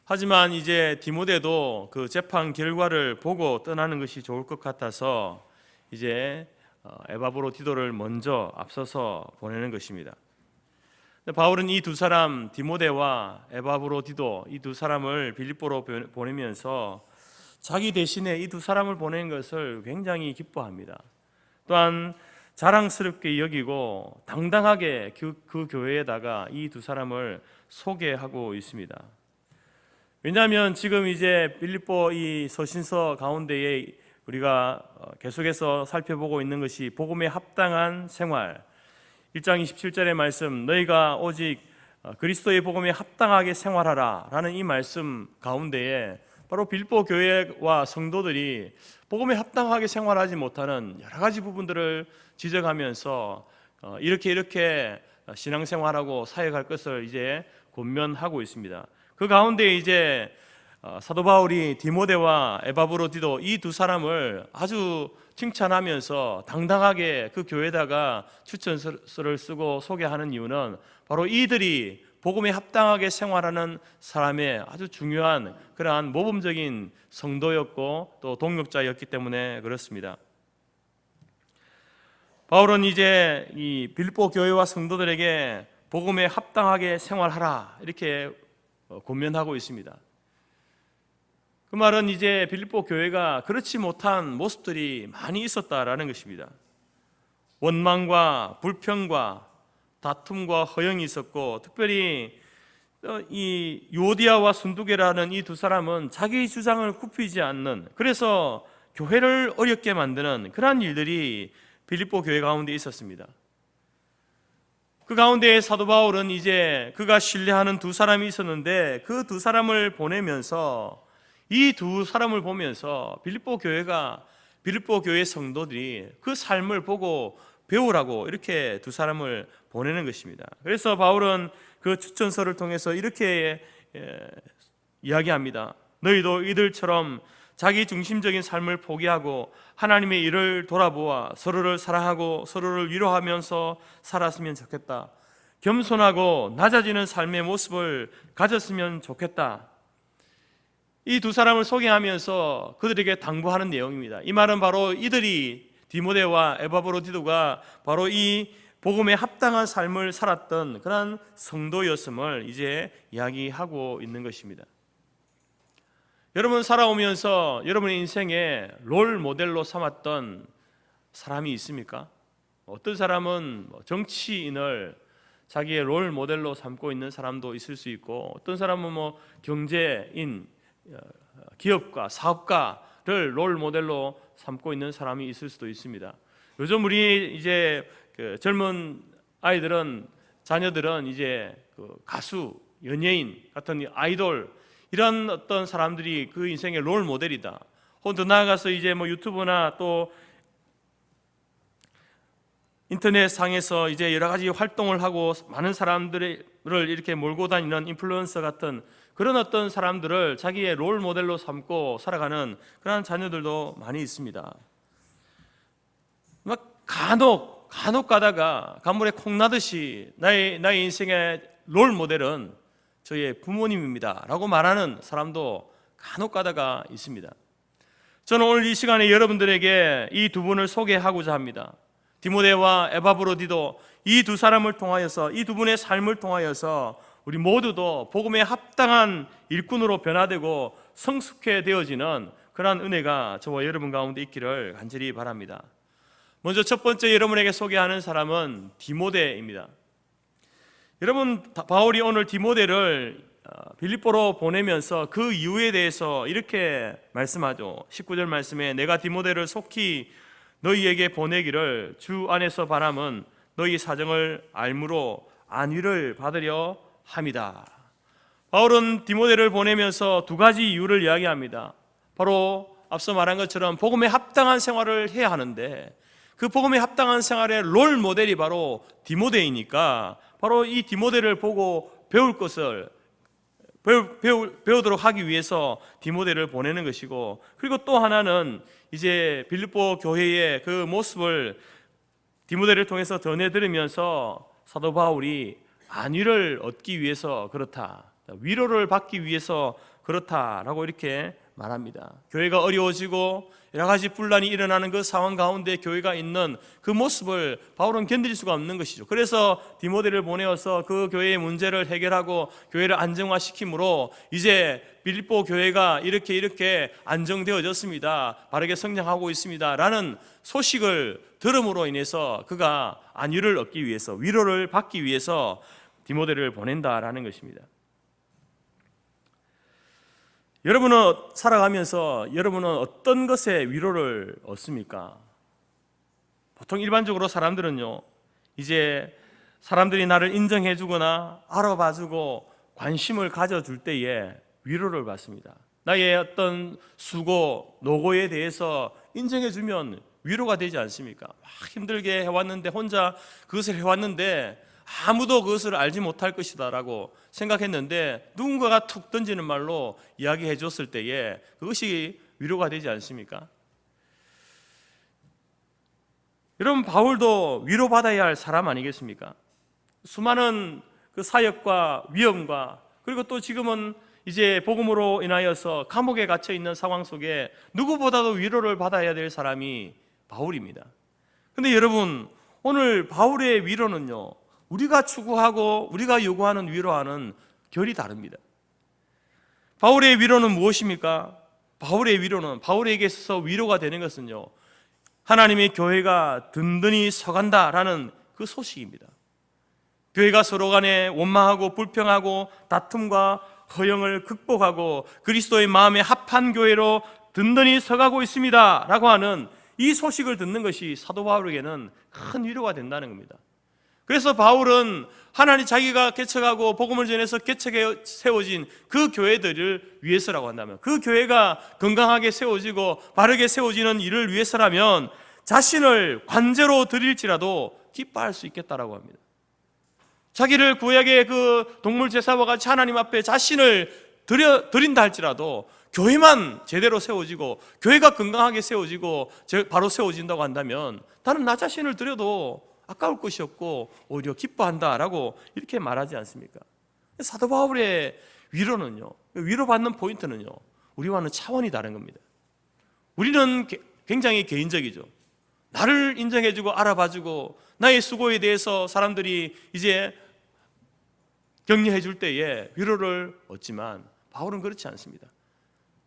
하지만 이제 디모데도 그 재판 결과를 보고 떠나는 것이 좋을 것 같아서 이제 에바브로디도를 먼저 앞서서 보내는 것입니다. 바울은 이 두 사람 디모데와 에바브로디도 이 두 사람을 빌립보로 보내면서 자기 대신에 이 두 사람을 보낸 것을 굉장히 기뻐합니다. 또한 자랑스럽게 여기고 당당하게 그 교회에다가 이 두 사람을 소개하고 있습니다. 왜냐하면 지금 이제 빌립보 이 서신서 가운데에 우리가 계속해서 살펴보고 있는 것이 복음에 합당한 생활, 1장 27절의 말씀, 너희가 오직 그리스도의 복음에 합당하게 생활하라 라는 이 말씀 가운데에 바로 빌립보 교회와 성도들이 복음에 합당하게 생활하지 못하는 여러 가지 부분들을 지적하면서 이렇게 신앙생활하고 사역할 것을 이제 권면하고 있습니다. 그 가운데 이제 사도 바울이 디모데와 에바브로디도 이 두 사람을 아주 칭찬하면서 당당하게 그 교회에다가 추천서를 쓰고 소개하는 이유는 바로 이들이 복음에 합당하게 생활하는 사람의 아주 중요한 그러한 모범적인 성도였고 또 동역자였기 때문에 그렇습니다. 바울은 이제 이 빌립보 교회와 성도들에게 복음에 합당하게 생활하라 이렇게 권면하고 있습니다. 그 말은 이제 빌립보 교회가 그렇지 못한 모습들이 많이 있었다라는 것입니다. 원망과 불평과 다툼과 허영이 있었고, 특별히 이 요디아와 순두계라는 이 두 사람은 자기 주장을 굽히지 않는, 그래서 교회를 어렵게 만드는 그러한 일들이 빌립보 교회 가운데 있었습니다. 그 가운데 사도 바울은 이제 그가 신뢰하는 두 사람이 있었는데 그 두 사람을 보내면서 이 두 사람을 보면서 빌립보 교회 성도들이 그 삶을 보고 배우라고 이렇게 두 사람을 보내는 것입니다. 그래서 바울은 그 추천서를 통해서 이렇게 이야기합니다. 너희도 이들처럼 자기 중심적인 삶을 포기하고 하나님의 일을 돌아보아 서로를 사랑하고 서로를 위로하면서 살았으면 좋겠다. 겸손하고 낮아지는 삶의 모습을 가졌으면 좋겠다. 이 두 사람을 소개하면서 그들에게 당부하는 내용입니다. 이 말은 바로 이들이 디모데와 에바브로디도가 바로 이 복음에 합당한 삶을 살았던 그런 성도였음을 이제 이야기하고 있는 것입니다. 여러분 살아오면서 여러분의 인생에 롤 모델로 삼았던 사람이 있습니까? 어떤 사람은 정치인을 자기의 롤 모델로 삼고 있는 사람도 있을 수 있고, 어떤 사람은 경제인, 기업가, 사업가를 롤 모델로 삼고 있는 사람이 있을 수도 있습니다. 요즘 우리 이제 젊은 아이들은, 자녀들은 이제 가수, 연예인 같은 아이돌 이런 어떤 사람들이 그 인생의 롤 모델이다. 혹은 더 나아가서 이제 뭐 유튜브나 또 인터넷 상에서 이제 여러 가지 활동을 하고 많은 사람들을 이렇게 몰고 다니는 인플루언서 같은 그런 어떤 사람들을 자기의 롤 모델로 삼고 살아가는 그런 자녀들도 많이 있습니다. 막 간혹 가다가 간물에 콩 나듯이 나의 인생의 롤 모델은 저의 부모님입니다 라고 말하는 사람도 간혹 가다가 있습니다. 저는 오늘 이 시간에 여러분들에게 이 두 분을 소개하고자 합니다. 디모데와 에바브로디도 이 두 사람을 통하여서, 이 두 분의 삶을 통하여서 우리 모두도 복음에 합당한 일꾼으로 변화되고 성숙해 되어지는 그러한 은혜가 저와 여러분 가운데 있기를 간절히 바랍니다. 먼저 첫 번째 여러분에게 소개하는 사람은 디모데입니다. 여러분, 바울이 오늘 디모데를 빌립보로 보내면서 그 이유에 대해서 이렇게 말씀하죠. 19절 말씀에 내가 디모데를 속히 너희에게 보내기를 주 안에서 바람은 너희 사정을 알므로 안위를 받으려 함이다. 바울은 디모데를 보내면서 두 가지 이유를 이야기합니다. 바로 앞서 말한 것처럼 복음에 합당한 생활을 해야 하는데 그 복음에 합당한 생활의 롤 모델이 바로 디모데이니까 바로 이 디모데를 보고 배울 것을 배우도록 하기 위해서 디모데를 보내는 것이고, 그리고 또 하나는 이제 빌립보 교회의 그 모습을 디모데를 통해서 전해들으면서 사도 바울이 안위를 얻기 위해서 그렇다, 위로를 받기 위해서 그렇다라고 이렇게 말합니다. 교회가 어려워지고 여러 가지 분란이 일어나는 그 상황 가운데 교회가 있는 그 모습을 바울은 견딜 수가 없는 것이죠. 그래서 디모데를 보내어서 그 교회의 문제를 해결하고 교회를 안정화시킴으로 이제 빌립보 교회가 이렇게 안정되어졌습니다, 바르게 성장하고 있습니다 라는 소식을 들음으로 인해서 그가 안위를 얻기 위해서, 위로를 받기 위해서 디모데를 보낸다라는 것입니다. 여러분은 살아가면서 여러분은 어떤 것에 위로를 얻습니까? 보통 일반적으로 사람들은요, 이제 사람들이 나를 인정해주거나 알아봐주고 관심을 가져줄 때에 위로를 받습니다. 나의 어떤 수고, 노고에 대해서 인정해주면 위로가 되지 않습니까? 막 힘들게 해왔는데, 혼자 그것을 해왔는데 아무도 그것을 알지 못할 것이다 라고 생각했는데 누군가가 툭 던지는 말로 이야기해 줬을 때에 그것이 위로가 되지 않습니까? 여러분, 바울도 위로받아야 할 사람 아니겠습니까? 수많은 그 사역과 위험과, 그리고 또 지금은 이제 복음으로 인하여서 감옥에 갇혀 있는 상황 속에 누구보다도 위로를 받아야 될 사람이 바울입니다. 근데 여러분, 오늘 바울의 위로는요, 우리가 추구하고 우리가 요구하는 위로와는 결이 다릅니다. 바울의 위로는 무엇입니까? 바울의 위로는, 바울에게 있어서 위로가 되는 것은요, 하나님의 교회가 든든히 서간다라는 그 소식입니다. 교회가 서로 간에 원망하고 불평하고 다툼과 허영을 극복하고 그리스도의 마음에 합한 교회로 든든히 서가고 있습니다 라고 하는 이 소식을 듣는 것이 사도 바울에게는 큰 위로가 된다는 겁니다. 그래서 바울은 하나님 자기가 개척하고 복음을 전해서 개척해 세워진 그 교회들을 위해서라고 한다면, 그 교회가 건강하게 세워지고 바르게 세워지는 일을 위해서라면 자신을 관제로 드릴지라도 기뻐할 수 있겠다라고 합니다. 자기를 구약의 그 동물 제사와 같이 하나님 앞에 자신을 드린다 할지라도 교회만 제대로 세워지고 교회가 건강하게 세워지고 바로 세워진다고 한다면 나는 나 자신을 드려도 아까울 것이 없고 오히려 기뻐한다라고 이렇게 말하지 않습니까? 사도 바울의 위로는요, 위로받는 포인트는요, 우리와는 차원이 다른 겁니다. 우리는 굉장히 개인적이죠. 나를 인정해주고 알아봐주고 나의 수고에 대해서 사람들이 이제 격려해 줄 때에 위로를 얻지만 바울은 그렇지 않습니다.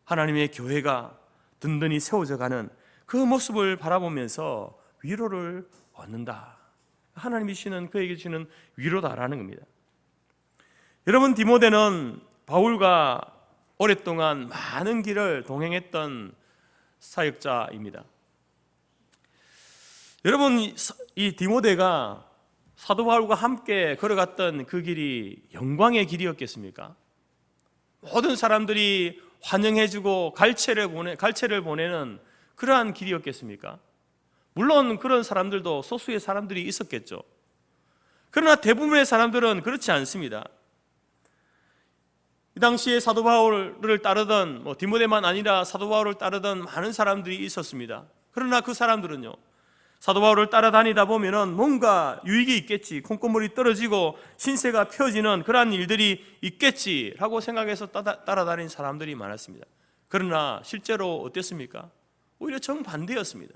하나님의 교회가 든든히 세워져가는 그 모습을 바라보면서 위로를 얻는다. 하나님이 주시는, 그에게 주시는 위로다라는 겁니다. 여러분, 디모데는 바울과 오랫동안 많은 길을 동행했던 사역자입니다. 여러분, 이 디모데가 사도 바울과 함께 걸어갔던 그 길이 영광의 길이었겠습니까? 모든 사람들이 환영해주고 갈채를 보내는 그러한 길이었겠습니까? 물론 그런 사람들도 소수의 사람들이 있었겠죠. 그러나 대부분의 사람들은 그렇지 않습니다. 이 당시에 사도 바울을 따르던 디모데만 아니라 사도 바울을 따르던 많은 사람들이 있었습니다. 그러나 그 사람들은요, 사도 바울을 따라다니다 보면은 뭔가 유익이 있겠지, 콩고물이 떨어지고 신세가 펴지는 그러한 일들이 있겠지라고 생각해서 따라다닌 사람들이 많았습니다. 그러나 실제로 어땠습니까? 오히려 정반대였습니다.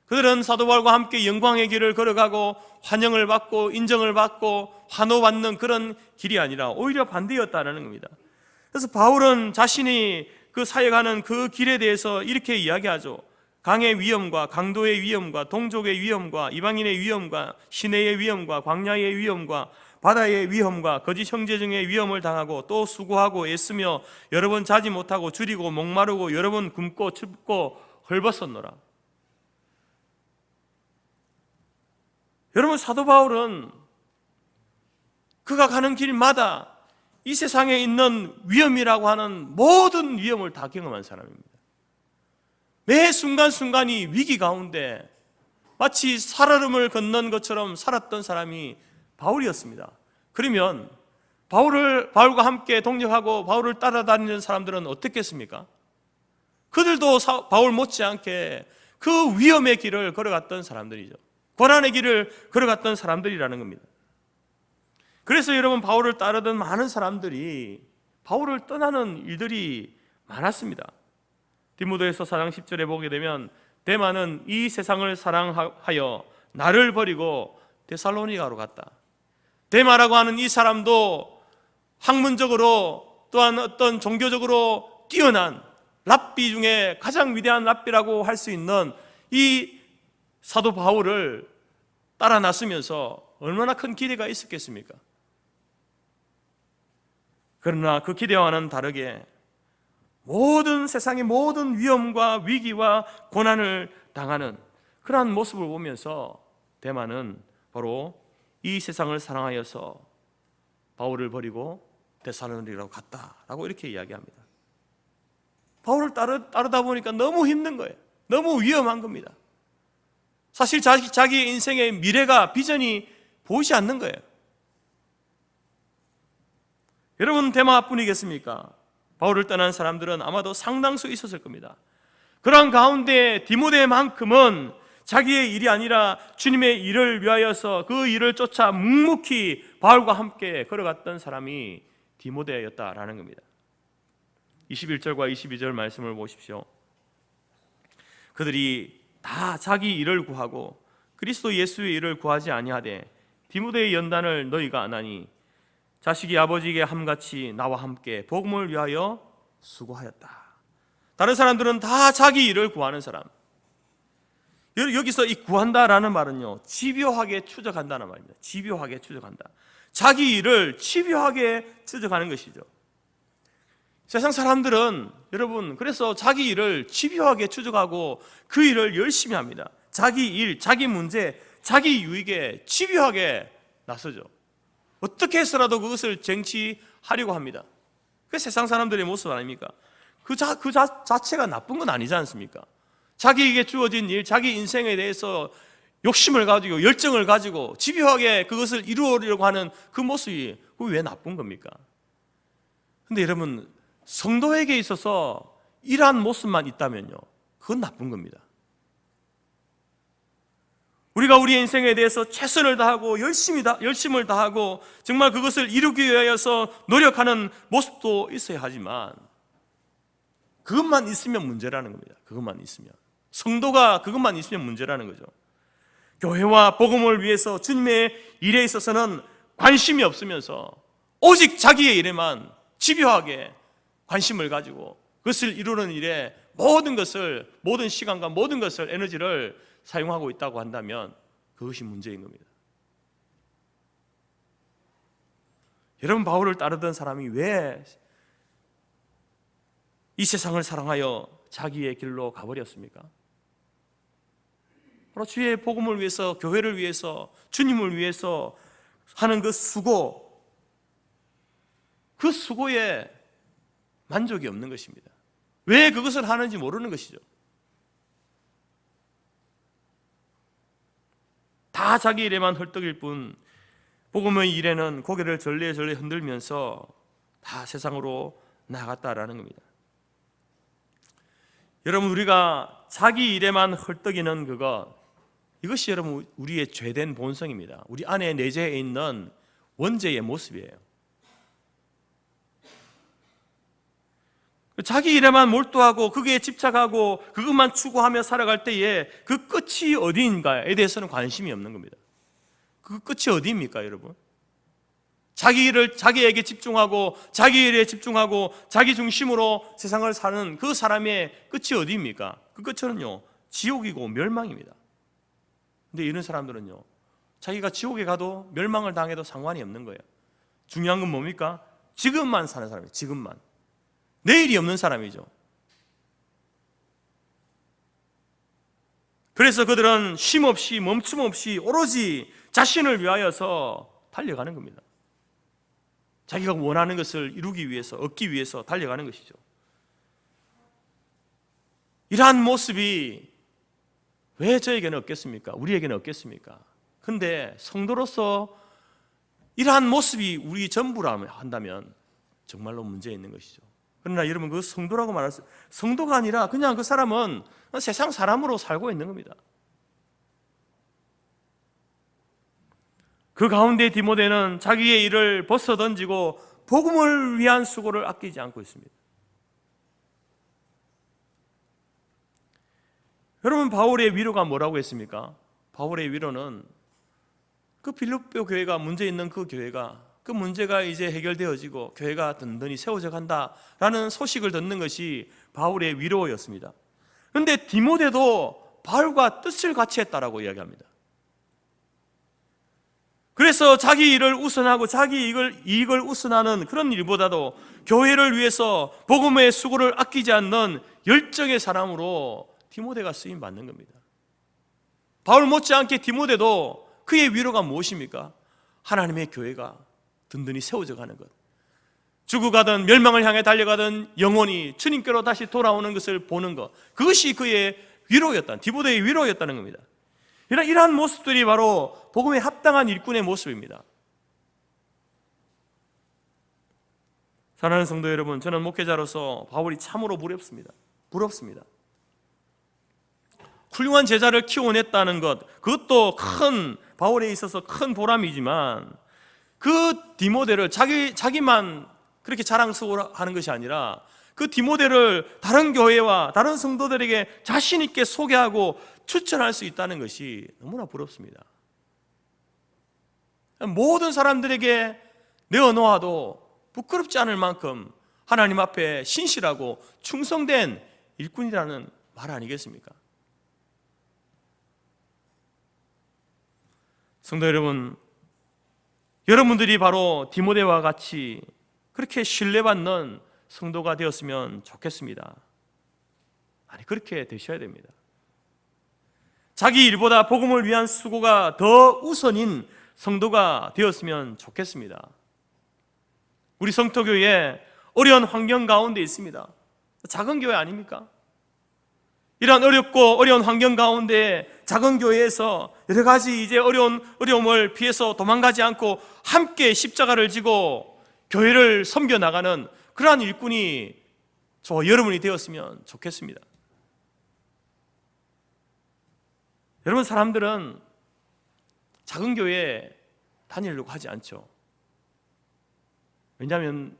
그들은 사도 바울과 함께 영광의 길을 걸어가고 환영을 받고 인정을 받고 환호받는 그런 길이 아니라 오히려 반대였다는 겁니다. 그래서 바울은 자신이 그 사역하는 그 길에 대해서 이렇게 이야기하죠. 강의 위험과 강도의 위험과 동족의 위험과 이방인의 위험과 시내의 위험과 광야의 위험과 바다의 위험과 거짓 형제중의 위험을 당하고 또 수고하고 애쓰며 여러 번 자지 못하고 줄이고 목마르고 여러 번 굶고 춥고 헐벗었노라. 여러분, 사도 바울은 그가 가는 길마다 이 세상에 있는 위험이라고 하는 모든 위험을 다 경험한 사람입니다. 매 순간순간이 위기 가운데 마치 살얼음을 건넌 것처럼 살았던 사람이 바울이었습니다. 그러면 바울과 함께 동역하고 바울을 따라다니는 사람들은 어떻겠습니까? 그들도 바울 못지않게 그 위험의 길을 걸어갔던 사람들이죠. 고난의 길을 걸어갔던 사람들이라는 겁니다. 그래서 여러분, 바울을 따르던 많은 사람들이 바울을 떠나는 일들이 많았습니다. 디모데후서 4장 10절에 보게 되면 데마는 이 세상을 사랑하여 나를 버리고 데살로니가로 갔다. 데마라고 하는 이 사람도 학문적으로 또한 어떤 종교적으로 뛰어난 랍비 중에 가장 위대한 랍비라고 할 수 있는 이 사도 바울을 따라 나서면서 얼마나 큰 기대가 있었겠습니까? 그러나 그 기대와는 다르게 모든 세상의 모든 위험과 위기와 고난을 당하는 그러한 모습을 보면서 데마는 바로 이 세상을 사랑하여서 바울을 버리고 데살로니가로 갔다라고 이렇게 이야기합니다. 바울을 따르다 보니까 너무 힘든 거예요. 너무 위험한 겁니다. 사실 자기 인생의 미래가 비전이 보이지 않는 거예요. 여러분, 데마뿐이겠습니까? 바울을 떠난 사람들은 아마도 상당수 있었을 겁니다. 그러한 가운데 디모데만큼은 자기의 일이 아니라 주님의 일을 위하여서 그 일을 쫓아 묵묵히 바울과 함께 걸어갔던 사람이 디모데였다라는 겁니다. 21절과 22절 말씀을 보십시오. 그들이 다 자기 일을 구하고 그리스도 예수의 일을 구하지 아니하되 디모데의 연단을 너희가 아나니 자식이 아버지에게 함같이 나와 함께 복음을 위하여 수고하였다. 다른 사람들은 다 자기 일을 구하는 사람. 여기서 이 구한다라는 말은요, 집요하게 추적한다는 말입니다. 집요하게 추적한다. 자기 일을 집요하게 추적하는 것이죠. 세상 사람들은 여러분, 그래서 자기 일을 집요하게 추적하고 그 일을 열심히 합니다. 자기 일, 자기 문제, 자기 유익에 집요하게 나서죠. 어떻게 해서라도 그것을 쟁취하려고 합니다. 그게 세상 사람들의 모습 아닙니까? 그 자체가 나쁜 건 아니지 않습니까? 자기에게 주어진 일, 자기 인생에 대해서 욕심을 가지고 열정을 가지고 집요하게 그것을 이루려고 하는 그 모습이 그게 왜 나쁜 겁니까? 근데 여러분, 성도에게 있어서 이러한 모습만 있다면요, 그건 나쁜 겁니다. 우리가 우리의 인생에 대해서 최선을 다하고 열심을 다하고 정말 그것을 이루기 위하여서 노력하는 모습도 있어야 하지만 그것만 있으면 문제라는 겁니다. 그것만 있으면, 성도가 그것만 있으면 문제라는 거죠. 교회와 복음을 위해서 주님의 일에 있어서는 관심이 없으면서 오직 자기의 일에만 집요하게 관심을 가지고 그것을 이루는 일에 모든 시간과 모든 것을, 에너지를 사용하고 있다고 한다면 그것이 문제인 겁니다. 여러분, 바울을 따르던 사람이 왜 이 세상을 사랑하여 자기의 길로 가버렸습니까? 바로 주의 복음을 위해서, 교회를 위해서, 주님을 위해서 하는 그 수고, 그 수고에 만족이 없는 것입니다. 왜 그것을 하는지 모르는 것이죠. 다 자기 일에만 헐떡일 뿐 복음의 일에는 고개를 절레절레 흔들면서 다 세상으로 나갔다라는 겁니다. 여러분, 우리가 자기 일에만 헐떡이는 이것이 여러분 우리의 죄된 본성입니다. 우리 안에 내재해 있는 원죄의 모습이에요. 자기 일에만 몰두하고 거기에 집착하고 그것만 추구하며 살아갈 때에 그 끝이 어디인가에 대해서는 관심이 없는 겁니다. 그 끝이 어디입니까, 여러분? 자기에게 집중하고 자기 일에 집중하고 자기 중심으로 세상을 사는 그 사람의 끝이 어디입니까? 그 끝은요, 지옥이고 멸망입니다. 근데 이런 사람들은요, 자기가 지옥에 가도 멸망을 당해도 상관이 없는 거예요. 중요한 건 뭡니까? 지금만 사는 사람이에요. 지금만. 내일이 없는 사람이죠. 그래서 그들은 쉼없이 멈춤 없이 오로지 자신을 위하여서 달려가는 겁니다. 자기가 원하는 것을 이루기 위해서, 얻기 위해서 달려가는 것이죠. 이러한 모습이 왜 저에게는 없겠습니까? 우리에게는 없겠습니까? 근데 성도로서 이러한 모습이 우리 전부라 한다면 정말로 문제 있는 것이죠. 그러나 여러분, 그 성도라고 말할 수, 성도가 아니라 그냥 그 사람은 세상 사람으로 살고 있는 겁니다. 그 가운데 디모데는 자기의 일을 벗어던지고 복음을 위한 수고를 아끼지 않고 있습니다. 여러분, 바울의 위로가 뭐라고 했습니까? 바울의 위로는 그 빌립보 교회가 문제 있는 그 교회가, 그 문제가 이제 해결되어지고 교회가 든든히 세워져 간다라는 소식을 듣는 것이 바울의 위로였습니다. 그런데 디모데도 바울과 뜻을 같이 했다라고 이야기합니다. 그래서 자기 일을 우선하고 자기 이익을 우선하는 그런 일보다도 교회를 위해서 복음의 수고를 아끼지 않는 열정의 사람으로 디모데가 쓰임 받는 겁니다. 바울 못지않게 디모데도 그의 위로가 무엇입니까? 하나님의 교회가 든든히 세워져 가는 것, 죽어가든 멸망을 향해 달려가든 영원히 주님께로 다시 돌아오는 것을 보는 것, 그것이 그의 위로였다, 디모데의 위로였다는 겁니다. 이러한 모습들이 바로 복음에 합당한 일꾼의 모습입니다. 사랑하는 성도 여러분, 저는 목회자로서 바울이 참으로 부럽습니다. 훌륭한 제자를 키워냈다는 것, 그것도 큰, 바울에 있어서 큰 보람이지만 그 디모데를 자기만 그렇게 자랑스러워하는 것이 아니라 그 디모데를 다른 교회와 다른 성도들에게 자신 있게 소개하고 추천할 수 있다는 것이 너무나 부럽습니다. 모든 사람들에게 내어놓아도 부끄럽지 않을 만큼 하나님 앞에 신실하고 충성된 일꾼이라는 말 아니겠습니까? 성도 여러분, 여러분들이 바로 디모데와 같이 그렇게 신뢰받는 성도가 되었으면 좋겠습니다. 아니, 그렇게 되셔야 됩니다. 자기 일보다 복음을 위한 수고가 더 우선인 성도가 되었으면 좋겠습니다. 우리 성토교회 어려운 환경 가운데 있습니다. 작은 교회 아닙니까? 이런 어렵고 어려운 환경 가운데 작은 교회에서 여러 가지 이제 어려움을 피해서 도망가지 않고 함께 십자가를 지고 교회를 섬겨 나가는 그러한 일꾼이 여러분이 되었으면 좋겠습니다. 여러분, 사람들은 작은 교회에 다니려고 하지 않죠. 왜냐하면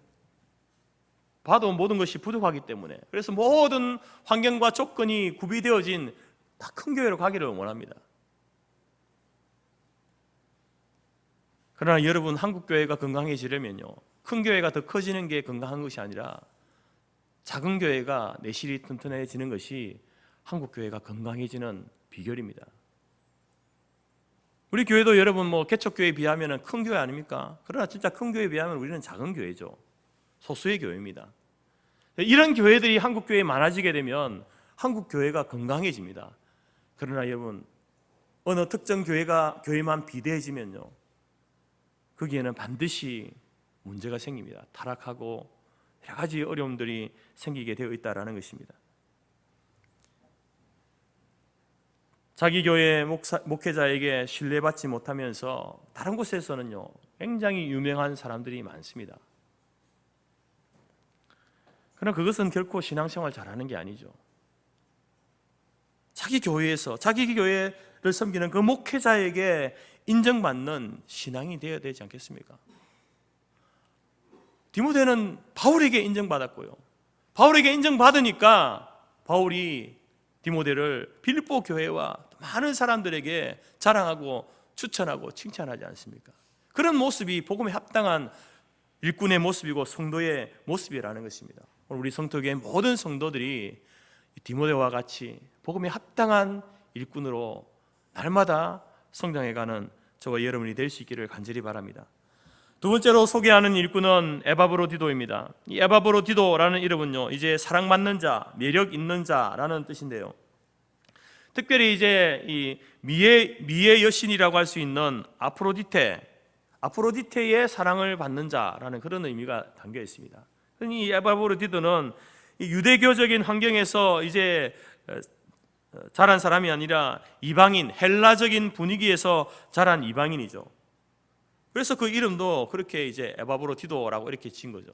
봐도 모든 것이 부족하기 때문에. 그래서 모든 환경과 조건이 구비되어진 다 큰 교회로 가기를 원합니다. 그러나 여러분, 한국 교회가 건강해지려면요, 큰 교회가 더 커지는 게 건강한 것이 아니라 작은 교회가 내실이 튼튼해지는 것이 한국 교회가 건강해지는 비결입니다. 우리 교회도 여러분 개척교회에 비하면 큰 교회 아닙니까? 그러나 진짜 큰 교회에 비하면 우리는 작은 교회죠. 소수의 교회입니다. 이런 교회들이 한국 교회에 많아지게 되면 한국 교회가 건강해집니다. 그러나 여러분, 어느 특정 교회만 비대해지면요, 거기에는 반드시 문제가 생깁니다. 타락하고 여러 가지 어려움들이 생기게 되어 있다는 것입니다. 자기 교회 목회자에게 신뢰받지 못하면서 다른 곳에서는요, 굉장히 유명한 사람들이 많습니다. 그러나 그것은 결코 신앙생활 잘하는 게 아니죠. 자기 교회에서 자기 교회를 섬기는 그 목회자에게 인정받는 신앙이 되어야 되지 않겠습니까? 디모데는 바울에게 인정받았고요, 바울에게 인정받으니까 바울이 디모데를 빌립보 교회와 많은 사람들에게 자랑하고 추천하고 칭찬하지 않습니까? 그런 모습이 복음에 합당한 일꾼의 모습이고 성도의 모습이라는 것입니다. 오늘 우리 성도교회 모든 성도들이 디모데와 같이 복음에 합당한 일꾼으로 날마다 성장해가는 저와 여러분이 될 수 있기를 간절히 바랍니다. 두 번째로 소개하는 일꾼은 에바브로디도입니다. 이 에바브로디도라는 이름은요, 이제 사랑받는 자, 매력 있는 자라는 뜻인데요, 특별히 이제 이 미의 여신이라고 할 수 있는 아프로디테의 사랑을 받는 자라는 그런 의미가 담겨 있습니다. 이 에바브로디도는 유대교적인 환경에서 이제 자란 사람이 아니라 이방인, 헬라적인 분위기에서 자란 이방인이죠. 그래서 그 이름도 그렇게 이제 에바브로디도라고 이렇게 지은 거죠.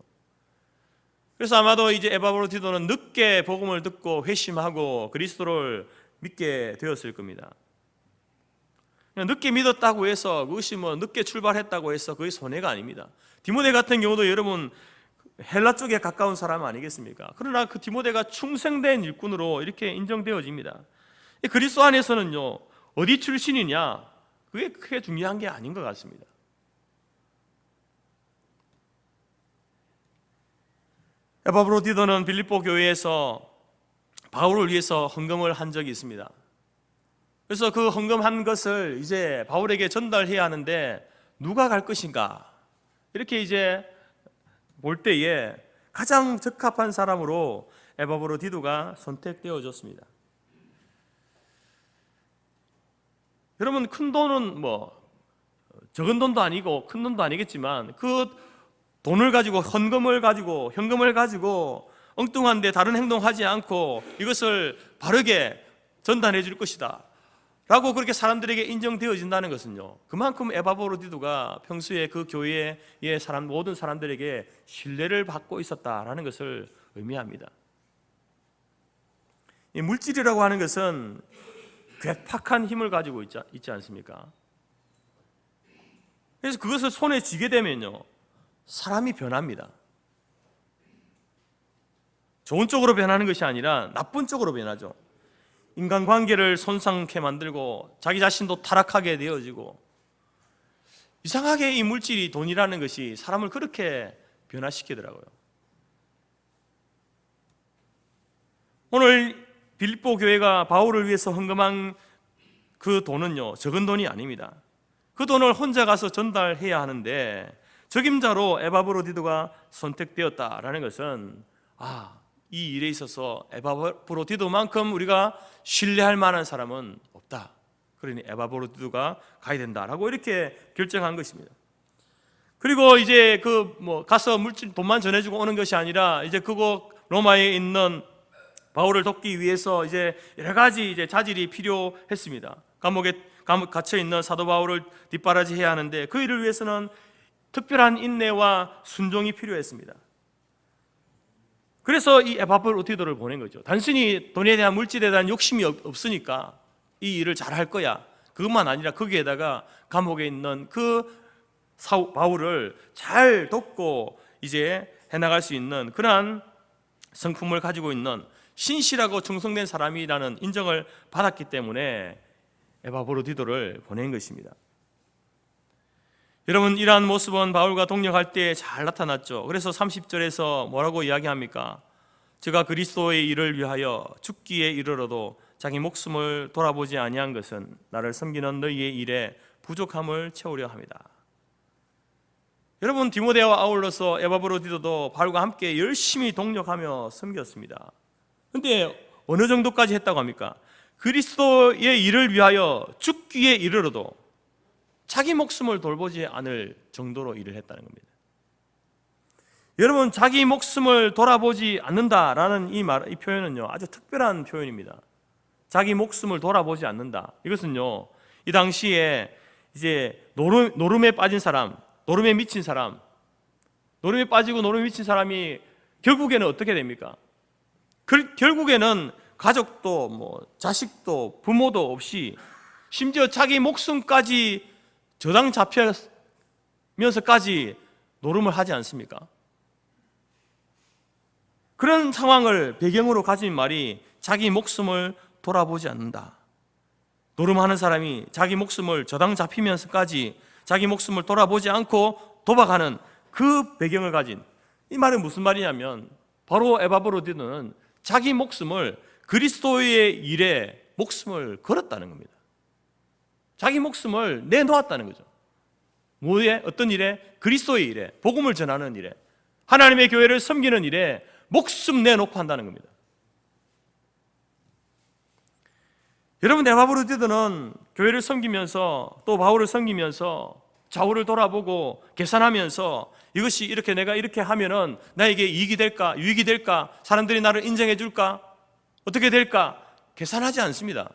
그래서 아마도 이제 에바브로디도는 늦게 복음을 듣고 회심하고 그리스도를 믿게 되었을 겁니다. 그냥 늦게 믿었다고 해서 그것이 뭐 늦게 출발했다고 해서 그게 손해가 아닙니다. 디모데 같은 경우도 여러분 헬라 쪽에 가까운 사람 아니겠습니까? 그러나 그 디모데가 충성된 일꾼으로 이렇게 인정되어집니다. 그리스도 안에서는요, 어디 출신이냐 그게 크게 중요한 게 아닌 것 같습니다. 에바브로디도는 빌립보 교회에서 바울을 위해서 헌금을 한 적이 있습니다. 그래서 그 헌금한 것을 이제 바울에게 전달해야 하는데 누가 갈 것인가, 이렇게 이제 볼 때에 가장 적합한 사람으로 에바브로디도가 선택되어졌습니다. 여러분, 큰 돈은 적은 돈도 아니고 큰 돈도 아니겠지만 그 돈을 가지고 헌금을 가지고 현금을 가지고 엉뚱한데 다른 행동하지 않고 이것을 바르게 전달해 줄 것이다 라고 그렇게 사람들에게 인정되어진다는 것은요, 그만큼 에바브로디도가 평소에 그 교회의 모든 사람들에게 신뢰를 받고 있었다라는 것을 의미합니다. 이 물질이라고 하는 것은 괴팍한 힘을 가지고 있지 않습니까? 그래서 그것을 손에 쥐게 되면요, 사람이 변합니다. 좋은 쪽으로 변하는 것이 아니라 나쁜 쪽으로 변하죠. 인간관계를 손상케 만들고 자기 자신도 타락하게 되어지고, 이상하게 이 물질이, 돈이라는 것이 사람을 그렇게 변화시키더라고요. 오늘 빌립보 교회가 바울을 위해서 헌금한 그 돈은요, 적은 돈이 아닙니다. 그 돈을 혼자 가서 전달해야 하는데 적임자로 에바브로디도가 선택되었다라는 것은 이 일에 있어서 에바브로디도만큼 우리가 신뢰할 만한 사람은 없다. 그러니 에바브로디도가 가야 된다라고 이렇게 결정한 것입니다. 그리고 이제 가서 물질 돈만 전해주고 오는 것이 아니라 이제 그곳 로마에 있는 바울을 돕기 위해서 이제 여러 가지 이제 자질이 필요했습니다. 감옥에 갇혀 있는 사도 바울을 뒷바라지해야 하는데 그 일을 위해서는 특별한 인내와 순종이 필요했습니다. 그래서 이 에바브로디도를 보낸 거죠. 단순히 돈에 대한, 물질에 대한 욕심이 없으니까 이 일을 잘할 거야, 그것만 아니라 거기에다가 감옥에 있는 그 바울을 잘 돕고 이제 해나갈 수 있는 그러한 성품을 가지고 있는 신실하고 충성된 사람이라는 인정을 받았기 때문에 에바브로디도를 보낸 것입니다. 여러분, 이러한 모습은 바울과 동역할 때 잘 나타났죠. 그래서 30절에서 뭐라고 이야기합니까? 저가 그리스도의 일을 위하여 죽기에 이르러도 자기 목숨을 돌아보지 아니한 것은 나를 섬기는 너희의 일에 부족함을 채우려 합니다. 여러분, 디모데와 아울러서 에바브로디도도 바울과 함께 열심히 동역하며 섬겼습니다. 그런데 어느 정도까지 했다고 합니까? 그리스도의 일을 위하여 죽기에 이르러도 자기 목숨을 돌보지 않을 정도로 일을 했다는 겁니다. 여러분, 자기 목숨을 돌아보지 않는다라는 이 표현은요, 아주 특별한 표현입니다. 자기 목숨을 돌아보지 않는다. 이것은요, 이 당시에 이제 노름에 빠진 사람, 노름에 미친 사람, 노름에 빠지고 노름에 미친 사람이 결국에는 어떻게 됩니까? 결국에는 가족도 뭐 자식도 부모도 없이 심지어 자기 목숨까지 저당 잡히면서까지 노름을 하지 않습니까? 그런 상황을 배경으로 가진 말이 자기 목숨을 돌아보지 않는다. 노름하는 사람이 자기 목숨을 저당 잡히면서까지 자기 목숨을 돌아보지 않고 도박하는 그 배경을 가진, 이 말은 무슨 말이냐면 바로 에바브로디드는 자기 목숨을 그리스도의 일에 목숨을 걸었다는 겁니다. 자기 목숨을 내놓았다는 거죠. 뭐에? 어떤 일에? 그리스도의 일에, 복음을 전하는 일에, 하나님의 교회를 섬기는 일에 목숨 내놓고 한다는 겁니다. 여러분, 에바브로디드는 교회를 섬기면서 또 바울을 섬기면서 좌우를 돌아보고 계산하면서 이것이 이렇게 내가 이렇게 하면은 나에게 이익이 될까, 유익이 될까, 사람들이 나를 인정해 줄까, 어떻게 될까 계산하지 않습니다.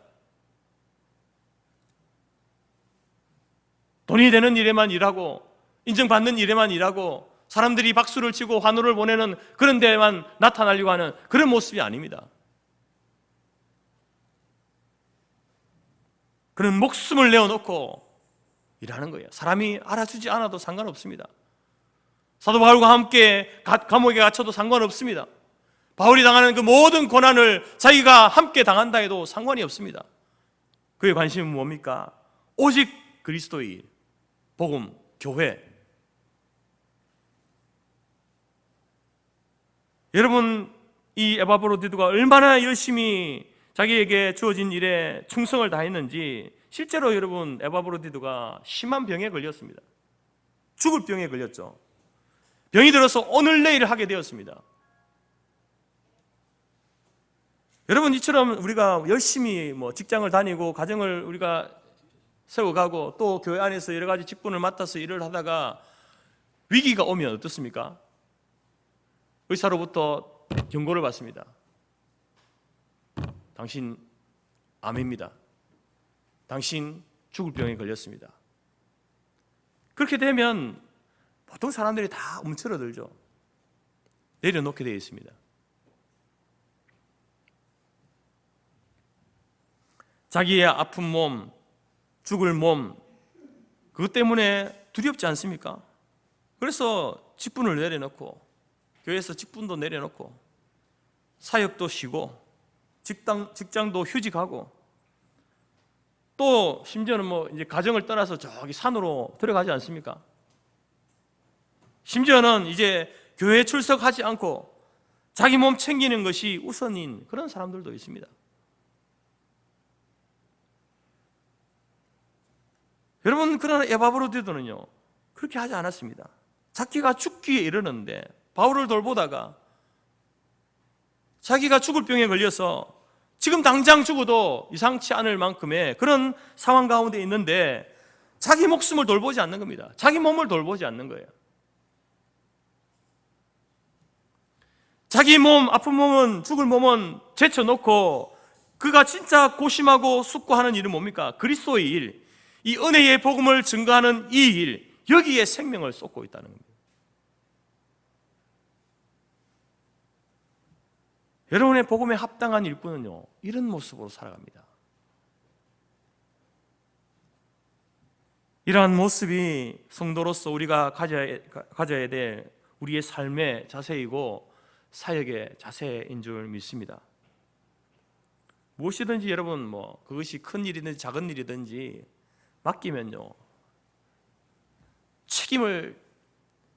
돈이 되는 일에만 일하고 인정받는 일에만 일하고 사람들이 박수를 치고 환호를 보내는 그런 데에만 나타나려고 하는 그런 모습이 아닙니다. 그는 목숨을 내어놓고 일하는 거예요. 사람이 알아주지 않아도 상관없습니다. 사도 바울과 함께 감옥에 갇혀도 상관없습니다. 바울이 당하는 그 모든 고난을 자기가 함께 당한다 해도 상관이 없습니다. 그의 관심은 뭡니까? 오직 그리스도의 일, 복음, 교회. 여러분, 이 에바브로디드가 얼마나 열심히 자기에게 주어진 일에 충성을 다했는지 실제로 여러분, 에바브로디드가 심한 병에 걸렸습니다. 죽을 병에 걸렸죠. 병이 들어서 오늘 내일 하게 되었습니다. 여러분, 이처럼 우리가 열심히 직장을 다니고 가정을 우리가 세워가고 또 교회 안에서 여러 가지 직분을 맡아서 일을 하다가 위기가 오면 어떻습니까? 의사로부터 경고를 받습니다. 당신 암입니다. 당신 죽을 병에 걸렸습니다. 그렇게 되면 보통 사람들이 다 움츠러들죠. 내려놓게 되어 있습니다. 자기의 아픈 몸, 죽을 몸, 그것 때문에 두렵지 않습니까? 그래서 직분을 내려놓고 교회에서 직분도 내려놓고 사역도 쉬고 직장도 휴직하고 또 심지어는 이제 가정을 떠나서 저기 산으로 들어가지 않습니까? 심지어는 이제 교회에 출석하지 않고 자기 몸 챙기는 것이 우선인 그런 사람들도 있습니다. 여러분, 그러나 에바브로디드는요 그렇게 하지 않았습니다. 자기가 죽기에 이르는데 바울을 돌보다가 자기가 죽을 병에 걸려서 지금 당장 죽어도 이상치 않을 만큼의 그런 상황 가운데 있는데 자기 목숨을 돌보지 않는 겁니다. 자기 몸을 돌보지 않는 거예요. 자기 몸, 아픈 몸은, 죽을 몸은 제쳐놓고 그가 진짜 고심하고 숙고하는 일은 뭡니까? 그리스도의 일, 이 은혜의 복음을 증거하는 이 일, 여기에 생명을 쏟고 있다는 겁니다. 여러분의 복음에 합당한 일꾼은요 이런 모습으로 살아갑니다. 이러한 모습이 성도로서 우리가 가져야 될 우리의 삶의 자세이고 사역의 자세인 줄 믿습니다. 무엇이든지 여러분 그것이 큰 일이든지 작은 일이든지 맡기면요 책임을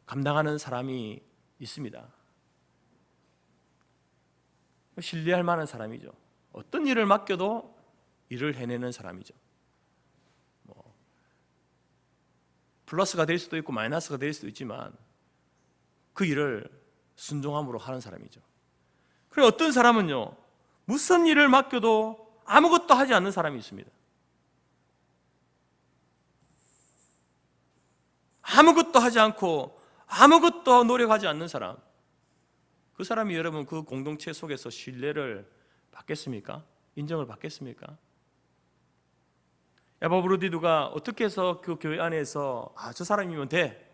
감당하는 사람이 있습니다. 신뢰할 만한 사람이죠. 어떤 일을 맡겨도 일을 해내는 사람이죠. 플러스가 될 수도 있고 마이너스가 될 수도 있지만 그 일을 순종함으로 하는 사람이죠. 그리고 어떤 사람은요 무슨 일을 맡겨도 아무것도 하지 않는 사람이 있습니다. 아무것도 하지 않고 아무것도 노력하지 않는 사람, 그 사람이 여러분 그 공동체 속에서 신뢰를 받겠습니까? 인정을 받겠습니까? 에바브로디도가 어떻게 해서 그 교회 안에서 저 사람이면 돼,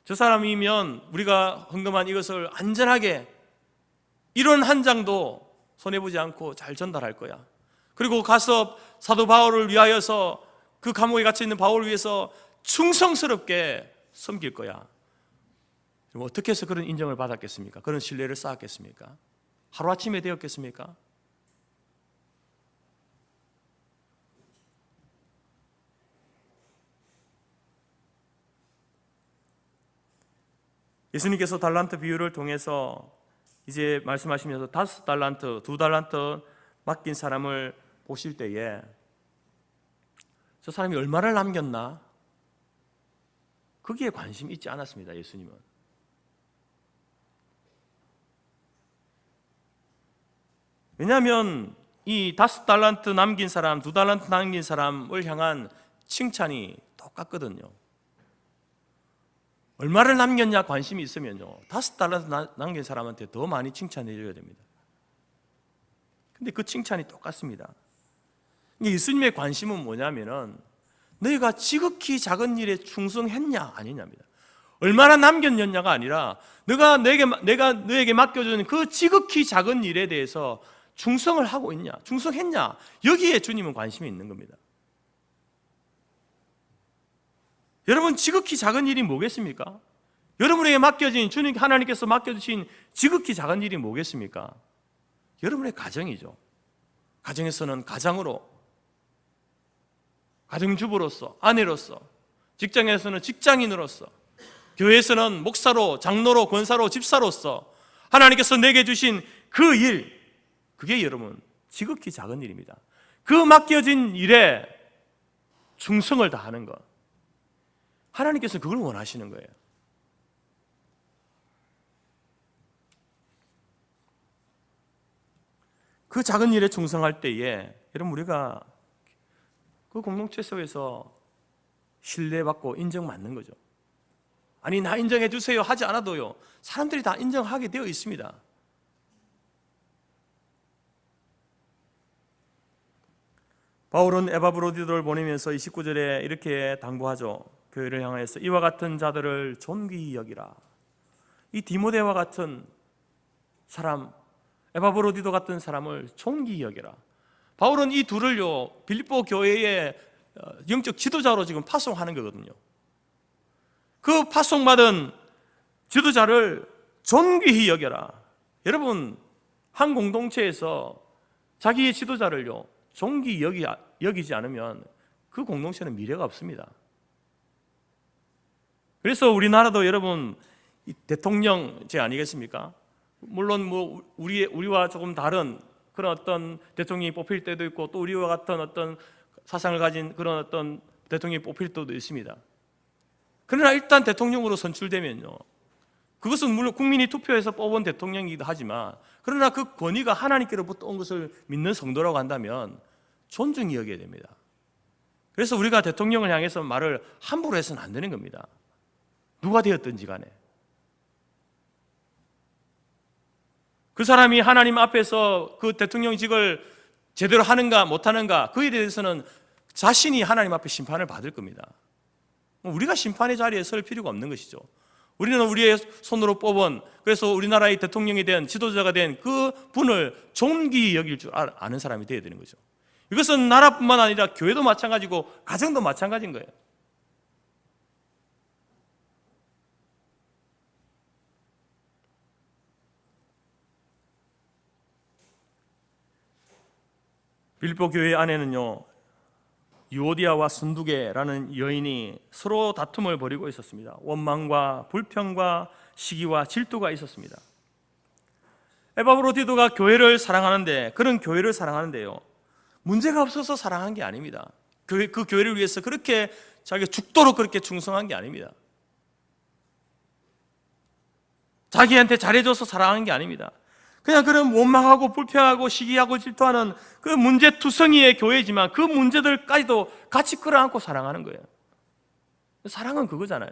저 사람이면 우리가 헌금한 이것을 안전하게 이런 한 장도 손해보지 않고 잘 전달할 거야, 그리고 가서 사도 바울을 위하여서 그 감옥에 갇혀 있는 바울을 위해서 충성스럽게 섬길 거야. 어떻게 해서 그런 인정을 받았겠습니까? 그런 신뢰를 쌓았겠습니까? 하루아침에 되었겠습니까? 예수님께서 달란트 비유를 통해서 이제 말씀하시면서 5달란트, 2달란트 맡긴 사람을 보실 때에 저 사람이 얼마를 남겼나? 거기에 관심이 있지 않았습니다. 예수님은. 왜냐하면 이 5달란트 남긴 사람, 2달란트 남긴 사람을 향한 칭찬이 똑같거든요. 얼마를 남겼냐 관심이 있으면요, 5달란트 남긴 사람한테 더 많이 칭찬해 줘야 됩니다. 근데 그 칭찬이 똑같습니다. 예수님의 관심은 뭐냐면은 너희가 지극히 작은 일에 충성했냐 아니냐입니다. 얼마나 남겼냐가 아니라 내가 너에게 맡겨준 그 지극히 작은 일에 대해서 충성을 하고 있냐, 충성했냐, 여기에 주님은 관심이 있는 겁니다. 여러분, 지극히 작은 일이 뭐겠습니까? 여러분에게 맡겨진, 주님 하나님께서 맡겨주신 지극히 작은 일이 뭐겠습니까? 여러분의 가정이죠. 가정에서는 가장으로, 가정주부로서, 아내로서, 직장에서는 직장인으로서, 교회에서는 목사로, 장로로, 권사로, 집사로서 하나님께서 내게 주신 그 일, 그게 여러분 지극히 작은 일입니다. 그 맡겨진 일에 충성을 다하는 것, 하나님께서 그걸 원하시는 거예요. 그 작은 일에 충성할 때에 여러분 우리가 그 공동체 속에서 신뢰받고 인정받는 거죠. 아니 나 인정해 주세요 하지 않아도요, 사람들이 다 인정하게 되어 있습니다. 바울은 에바브로디도를 보내면서 29절에 이렇게 당부하죠. 교회를 향해서 이와 같은 자들을 존귀히 여기라. 이 디모데와 같은 사람, 에바브로디도 같은 사람을 존귀히 여기라. 바울은 이 둘을요 빌립보 교회의 영적 지도자로 지금 파송하는 거거든요. 그 파송받은 지도자를 존귀히 여겨라. 여러분, 한 공동체에서 자기의 지도자를요 존귀히 여기지 않으면 그 공동체는 미래가 없습니다. 그래서 우리나라도 여러분 대통령제 아니겠습니까? 물론 뭐 우리와 조금 다른 그런 어떤 대통령이 뽑힐 때도 있고, 또 우리와 같은 어떤 사상을 가진 그런 어떤 대통령이 뽑힐 때도 있습니다. 그러나 일단 대통령으로 선출되면요, 그것은 물론 국민이 투표해서 뽑은 대통령이기도 하지만, 그러나 그 권위가 하나님께로부터 온 것을 믿는 성도라고 한다면 존중히 여겨야 됩니다. 그래서 우리가 대통령을 향해서 말을 함부로 해서는 안 되는 겁니다. 누가 되었든지 간에 그 사람이 하나님 앞에서 그 대통령직을 제대로 하는가 못하는가, 그에 대해서는 자신이 하나님 앞에 심판을 받을 겁니다. 우리가 심판의 자리에 설 필요가 없는 것이죠. 우리는 우리의 손으로 뽑은, 그래서 우리나라의 대통령이 된, 지도자가 된 그 분을 존귀히 여길 줄 아는 사람이 되어야 되는 거죠. 이것은 나라뿐만 아니라 교회도 마찬가지고 가정도 마찬가지인 거예요. 빌립보 교회 안에는요 유오디아와 순두계라는 여인이 서로 다툼을 벌이고 있었습니다. 원망과 불평과 시기와 질투가 있었습니다. 에바브로디도가 교회를 사랑하는데, 그런 교회를 사랑하는데요, 문제가 없어서 사랑한 게 아닙니다. 그 교회를 위해서 그렇게 자기가 죽도록 그렇게 충성한 게 아닙니다. 자기한테 잘해줘서 사랑한 게 아닙니다. 그냥 그런 원망하고 불평하고 시기하고 질투하는 그 문제투성이의 교회지만 그 문제들까지도 같이 끌어안고 사랑하는 거예요. 사랑은 그거잖아요.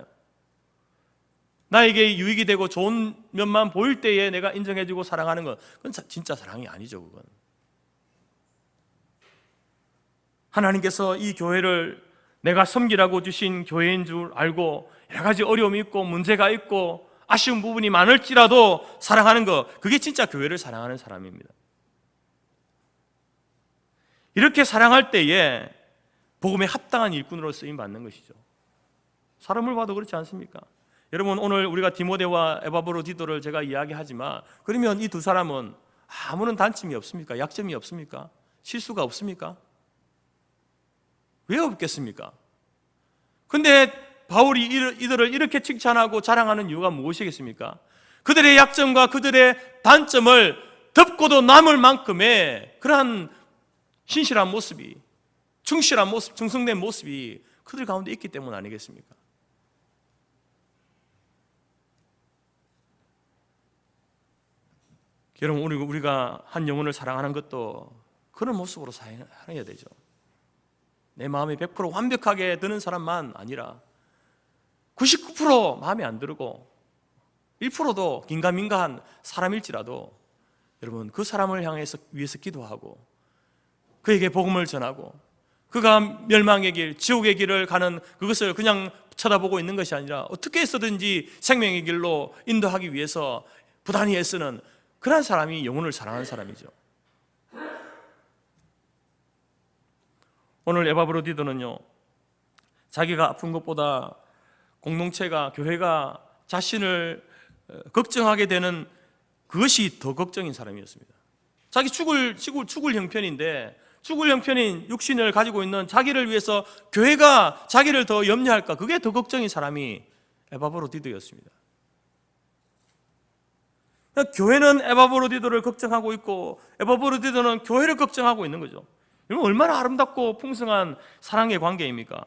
나에게 유익이 되고 좋은 면만 보일 때에 내가 인정해주고 사랑하는 건 그건 진짜 사랑이 아니죠. 그건 하나님께서 이 교회를 내가 섬기라고 주신 교회인 줄 알고 여러 가지 어려움이 있고 문제가 있고 아쉬운 부분이 많을지라도 사랑하는 거, 그게 진짜 교회를 사랑하는 사람입니다. 이렇게 사랑할 때에 복음에 합당한 일꾼으로 쓰임 받는 것이죠. 사람을 봐도 그렇지 않습니까? 여러분, 오늘 우리가 디모데와 에바브로디도를 제가 이야기하지만 그러면 이 두 사람은 아무런 단점이 없습니까? 약점이 없습니까? 실수가 없습니까? 왜 없겠습니까? 근데 바울이 이들을 이렇게 칭찬하고 자랑하는 이유가 무엇이겠습니까? 그들의 약점과 그들의 단점을 덮고도 남을 만큼의 그러한 신실한 모습이, 충실한 모습, 충성된 모습이 그들 가운데 있기 때문 아니겠습니까? 여러분, 우리가 한 영혼을 사랑하는 것도 그런 모습으로 사랑해야 되죠. 내 마음이 100% 완벽하게 드는 사람만 아니라 99% 마음에 안 들고 1%도 긴가민가한 사람일지라도 여러분, 그 사람을 위해서 기도하고 그에게 복음을 전하고 그가 멸망의 길, 지옥의 길을 가는 그것을 그냥 쳐다보고 있는 것이 아니라 어떻게 해서든지 생명의 길로 인도하기 위해서 부단히 애쓰는 그런 사람이 영혼을 사랑하는 사람이죠. 오늘 에바브로디도는요, 자기가 아픈 것보다 공동체가, 교회가 자신을 걱정하게 되는 그것이 더 걱정인 사람이었습니다. 자기 죽을 형편인데, 죽을 형편인 육신을 가지고 있는 자기를 위해서 교회가 자기를 더 염려할까, 그게 더 걱정인 사람이 에바브로디도였습니다. 교회는 에바브로디도를 걱정하고 있고 에바브로디도는 교회를 걱정하고 있는 거죠. 여러분, 얼마나 아름답고 풍성한 사랑의 관계입니까?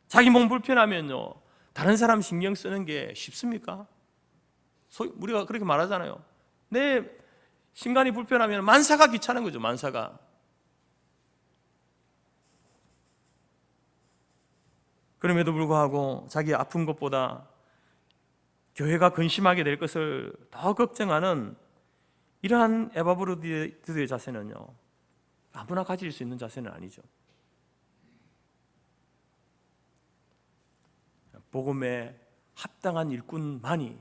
자기 몸 불편하면요, 다른 사람 신경 쓰는 게 쉽습니까? 우리가 그렇게 말하잖아요. 내 신간이 불편하면 만사가 귀찮은 거죠. 만사가. 그럼에도 불구하고 자기 아픈 것보다 교회가 근심하게 될 것을 더 걱정하는 이러한 에바브로디도의 자세는요, 아무나 가질 수 있는 자세는 아니죠. 복음에 합당한 일꾼만이,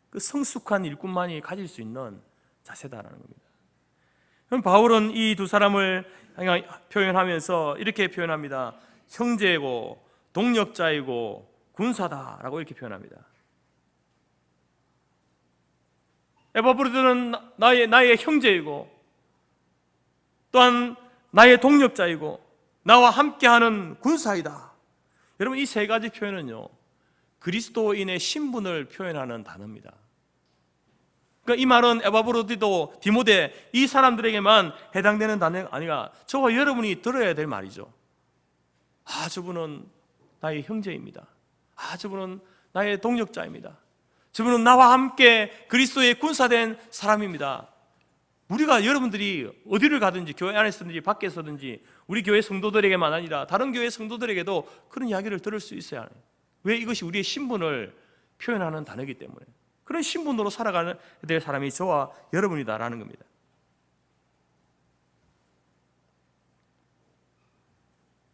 그 성숙한 일꾼만이 가질 수 있는 자세다라는 겁니다. 그럼 바울은 이 두 사람을 표현하면서 이렇게 표현합니다. 형제이고 동력자이고 군사다라고 이렇게 표현합니다. 에바브로디도는 나의 형제이고 또한 나의 동력자이고 나와 함께하는 군사이다. 여러분, 이 세 가지 표현은요, 그리스도인의 신분을 표현하는 단어입니다. 그러니까 이 말은 에바브로디도, 디모데 이 사람들에게만 해당되는 단어가 아니라 저와 여러분이 들어야 될 말이죠. 아, 저분은 나의 형제입니다. 아, 저분은 나의 동력자입니다. 저분은 나와 함께 그리스도의 군사된 사람입니다. 우리가, 여러분들이 어디를 가든지 교회 안에서든지 밖에서든지 우리 교회 성도들에게만 아니라 다른 교회 성도들에게도 그런 이야기를 들을 수 있어야 해요. 왜? 이것이 우리의 신분을 표현하는 단어이기 때문에. 그런 신분으로 살아가야 될 사람이 저와 여러분이다라는 겁니다.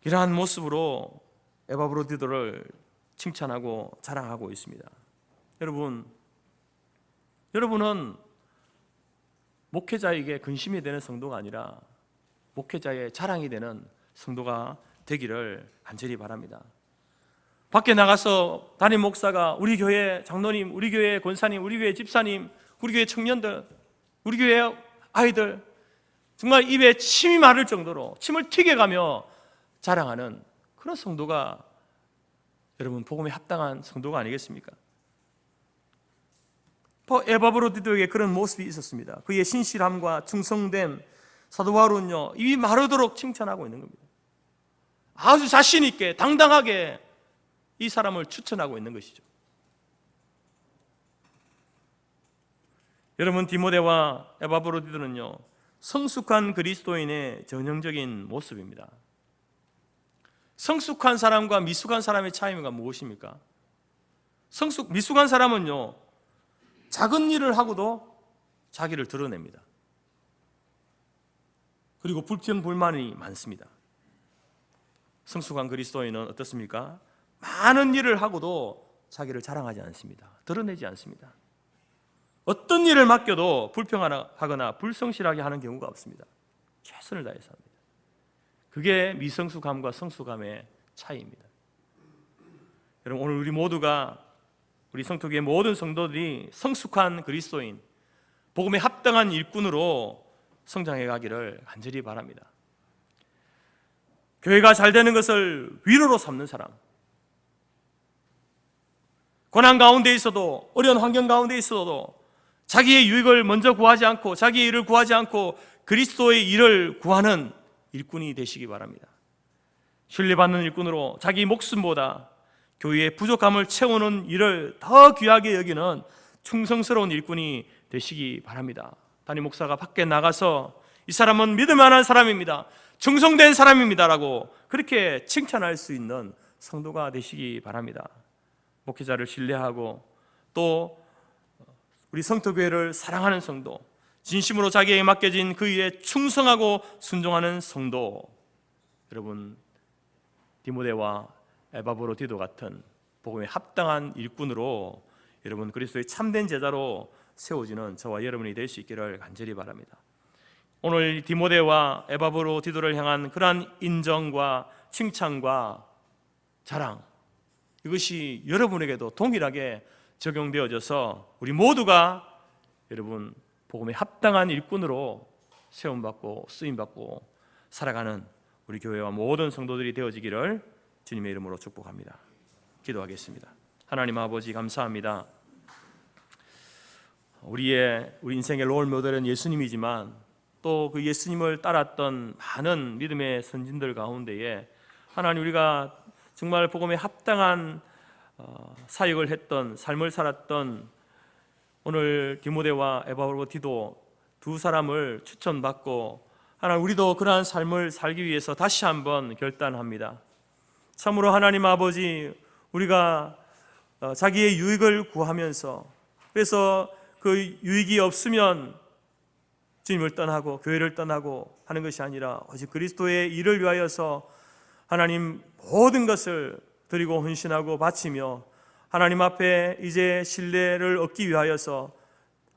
이러한 모습으로 에바브로디도를 칭찬하고 자랑하고 있습니다. 여러분은 목회자에게 근심이 되는 성도가 아니라 목회자의 자랑이 되는 성도가 되기를 간절히 바랍니다. 밖에 나가서 담임 목사가 우리 교회 장로님, 우리 교회 권사님, 우리 교회 집사님, 우리 교회 청년들, 우리 교회 아이들, 정말 입에 침이 마를 정도로 침을 튀겨가며 자랑하는 그런 성도가 여러분 복음에 합당한 성도가 아니겠습니까? 에바브로디도에게 그런 모습이 있었습니다. 그의 신실함과 충성됨, 사도 바울은요, 입이 마르도록 칭찬하고 있는 겁니다. 아주 자신 있게 당당하게 이 사람을 추천하고 있는 것이죠. 여러분, 디모데와 에바브로디도는요, 성숙한 그리스도인의 전형적인 모습입니다. 성숙한 사람과 미숙한 사람의 차이가 무엇입니까? 미숙한 사람은요, 작은 일을 하고도 자기를 드러냅니다. 그리고 불평불만이 많습니다. 성숙한 그리스도인은 어떻습니까? 많은 일을 하고도 자기를 자랑하지 않습니다. 드러내지 않습니다. 어떤 일을 맡겨도 불평하거나 불성실하게 하는 경우가 없습니다. 최선을 다해서 합니다. 그게 미성숙함과 성숙함의 차이입니다. 여러분, 오늘 우리 모두가, 우리 성토교의 모든 성도들이 성숙한 그리스도인, 복음에 합당한 일꾼으로 성장해 가기를 간절히 바랍니다. 교회가 잘 되는 것을 위로로 삼는 사람, 고난 가운데 있어도, 어려운 환경 가운데 있어도 자기의 유익을 먼저 구하지 않고, 자기의 일을 구하지 않고 그리스도의 일을 구하는 일꾼이 되시기 바랍니다. 신뢰받는 일꾼으로 자기 목숨보다 교회의 부족함을 채우는 일을 더 귀하게 여기는 충성스러운 일꾼이 되시기 바랍니다. 담임 목사가 밖에 나가서 이 사람은 믿을 만한 사람입니다, 충성된 사람입니다라고 그렇게 칭찬할 수 있는 성도가 되시기 바랍니다. 목회자를 신뢰하고 또 우리 성토교회를 사랑하는 성도, 진심으로 자기에게 맡겨진 그 일에 충성하고 순종하는 성도, 여러분, 디모데와 에바브로디도 같은 복음에 합당한 일꾼으로 여러분 그리스도의 참된 제자로 세워지는 저와 여러분이 될 수 있기를 간절히 바랍니다. 오늘 디모데와 에바브로디도를 향한 그러한 인정과 칭찬과 자랑, 이것이 여러분에게도 동일하게 적용되어져서 우리 모두가 여러분 복음에 합당한 일꾼으로 세움받고 쓰임받고 살아가는 우리 교회와 모든 성도들이 되어지기를 주님의 이름으로 축복합니다. 기도하겠습니다. 하나님 아버지, 감사합니다. 우리 인생의 롤 모델은 예수님이지만 또 그 예수님을 따랐던 많은 믿음의 선진들 가운데에 하나님, 우리가 정말 복음에 합당한 사역을 했던, 삶을 살았던 오늘 디모데와 에바브로디도 두 사람을 추천받고 하나님, 우리도 그러한 삶을 살기 위해서 다시 한번 결단합니다. 참으로 하나님 아버지, 우리가 자기의 유익을 구하면서, 그래서 그 유익이 없으면 주님을 떠나고 교회를 떠나고 하는 것이 아니라 오직 그리스도의 일을 위하여서 하나님 모든 것을 드리고 헌신하고 바치며 하나님 앞에 이제 신뢰를 얻기 위하여서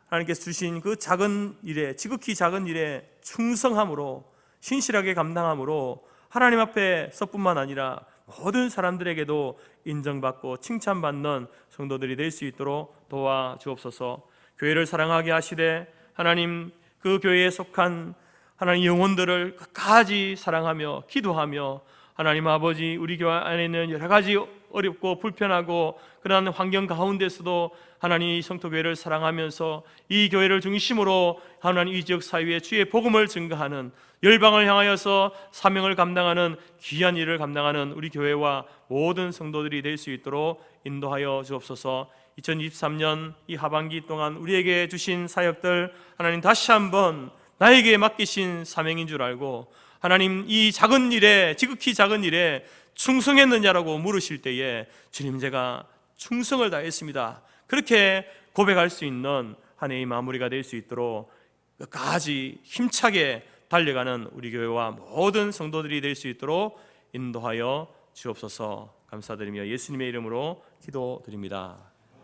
하나님께서 주신 그 작은 일에, 지극히 작은 일에 충성함으로 신실하게 감당함으로 하나님 앞에서뿐만 아니라 모든 사람들에게도 인정받고 칭찬받는 성도들이 될 수 있도록 도와주옵소서. 교회를 사랑하게 하시되 하나님, 그 교회에 속한 하나님 영혼들을 끝까지 사랑하며 기도하며 하나님 아버지, 우리 교회 안에 있는 여러 가지 어렵고 불편하고 그러한 환경 가운데서도 하나님 성토교회를 사랑하면서 이 교회를 중심으로 하나님 이 지역 사회에 주의 복음을 증거하는, 열방을 향하여서 사명을 감당하는 귀한 일을 감당하는 우리 교회와 모든 성도들이 될 수 있도록 인도하여 주옵소서. 2023년 이 하반기 동안 우리에게 주신 사역들 하나님 다시 한번 나에게 맡기신 사명인 줄 알고 하나님, 이 작은 일에, 지극히 작은 일에 충성했느냐라고 물으실 때에 주님, 제가 충성을 다했습니다, 그렇게 고백할 수 있는 한 해의 마무리가 될 수 있도록 끝까지 힘차게 달려가는 우리 교회와 모든 성도들이 될 수 있도록 인도하여 주옵소서. 감사드리며 예수님의 이름으로 기도드립니다.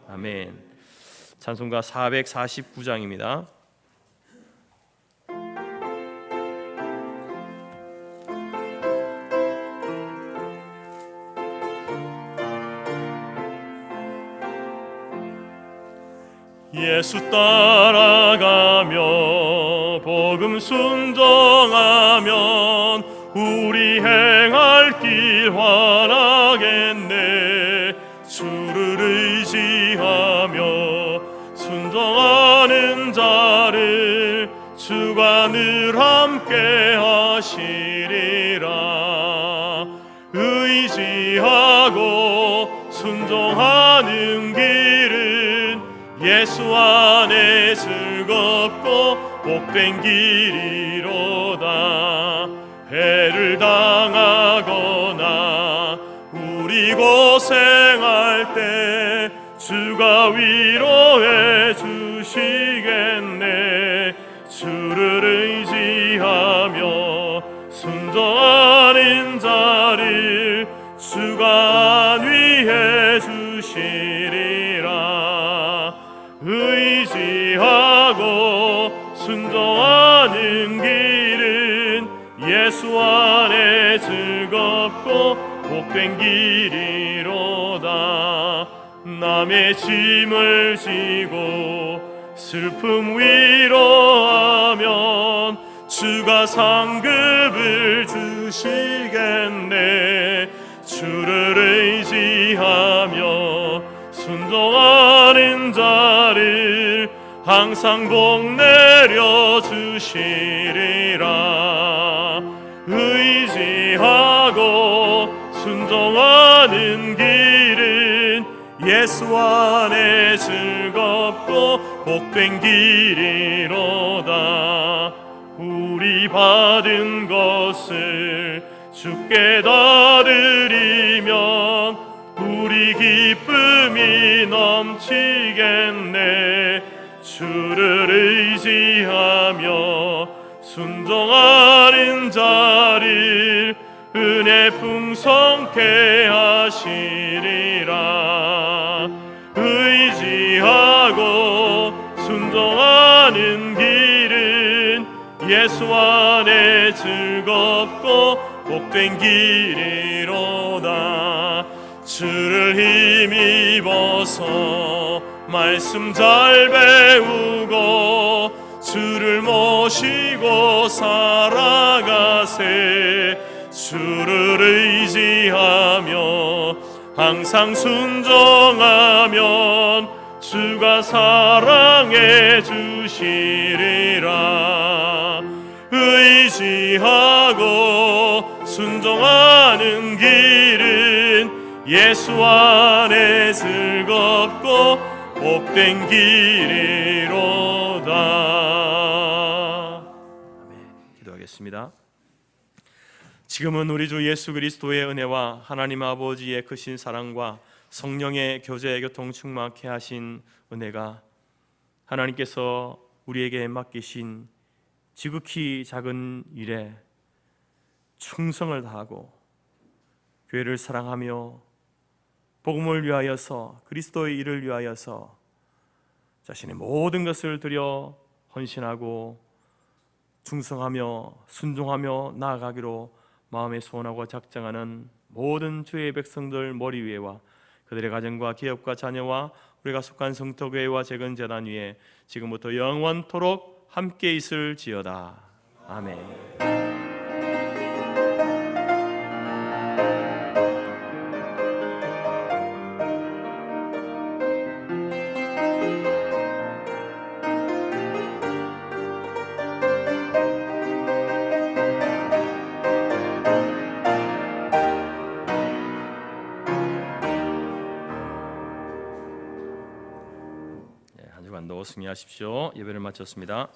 아멘. 찬송가 449장입니다. 예수 따라가며 복음 순종하면 우리 행할 길 환하겠네. 주를 의지하며 순종하는 자를 주가 늘 함께 하시리라. 의지하고 순종하는 길은 예수 안에 즐거워 즐겁고 복된 길이로다. 해를 당하거나 우리 고생할 때 주가 위로해 주시겠네. 주를 의지하며 순종하는 자를 주가 안위해 주시리라. 의지하고 순종하는 길은 예수 안에 즐겁고 복된 길이로다. 남의 짐을 지고 슬픔 위로하면 주가 상급을 주시겠네. 주를 의지하며 순종하는 자를 항상 복 내려 주시리라. 의지하고 순종하는 길은 예수 안에 즐겁고 복된 길이로다. 우리 받은 것을 주께 다 드리면 우리 기쁨이 넘치겠네. 주를 의지하며 순종하는 자를 은혜 풍성케 하시리라. 의지하고 순종하는 길은 예수 안에 즐겁고 복된 길이로다. 주를 힘입어서 말씀 잘 배우고 주를 모시고 살아가세. 주를 의지하며 항상 순종하면 주가 사랑해 주시리라. 의지하고 순종하는 길은 예수 안에 즐겁고 복된 길이로다. 아멘. 기도하겠습니다. 지금은 우리 주 예수 그리스도의 은혜와 하나님 아버지의 크신 사랑과 성령의 교제 교통 충만케 하신 은혜가 하나님께서 우리에게 맡기신 지극히 작은 일에 충성을 다하고 교회를 사랑하며 복음을 위하여서 그리스도의 일을 위하여서 자신의 모든 것을 들여 헌신하고 충성하며 순종하며 나아가기로 마음에 소원하고 작정하는 모든 주의 백성들 머리 위에와 그들의 가정과 기업과 자녀와 우리가 속한 성토교회와 재건재단 위에 지금부터 영원토록 함께 있을지어다. 아멘. 한 주간도 승리하십시오. 예배를 마쳤습니다.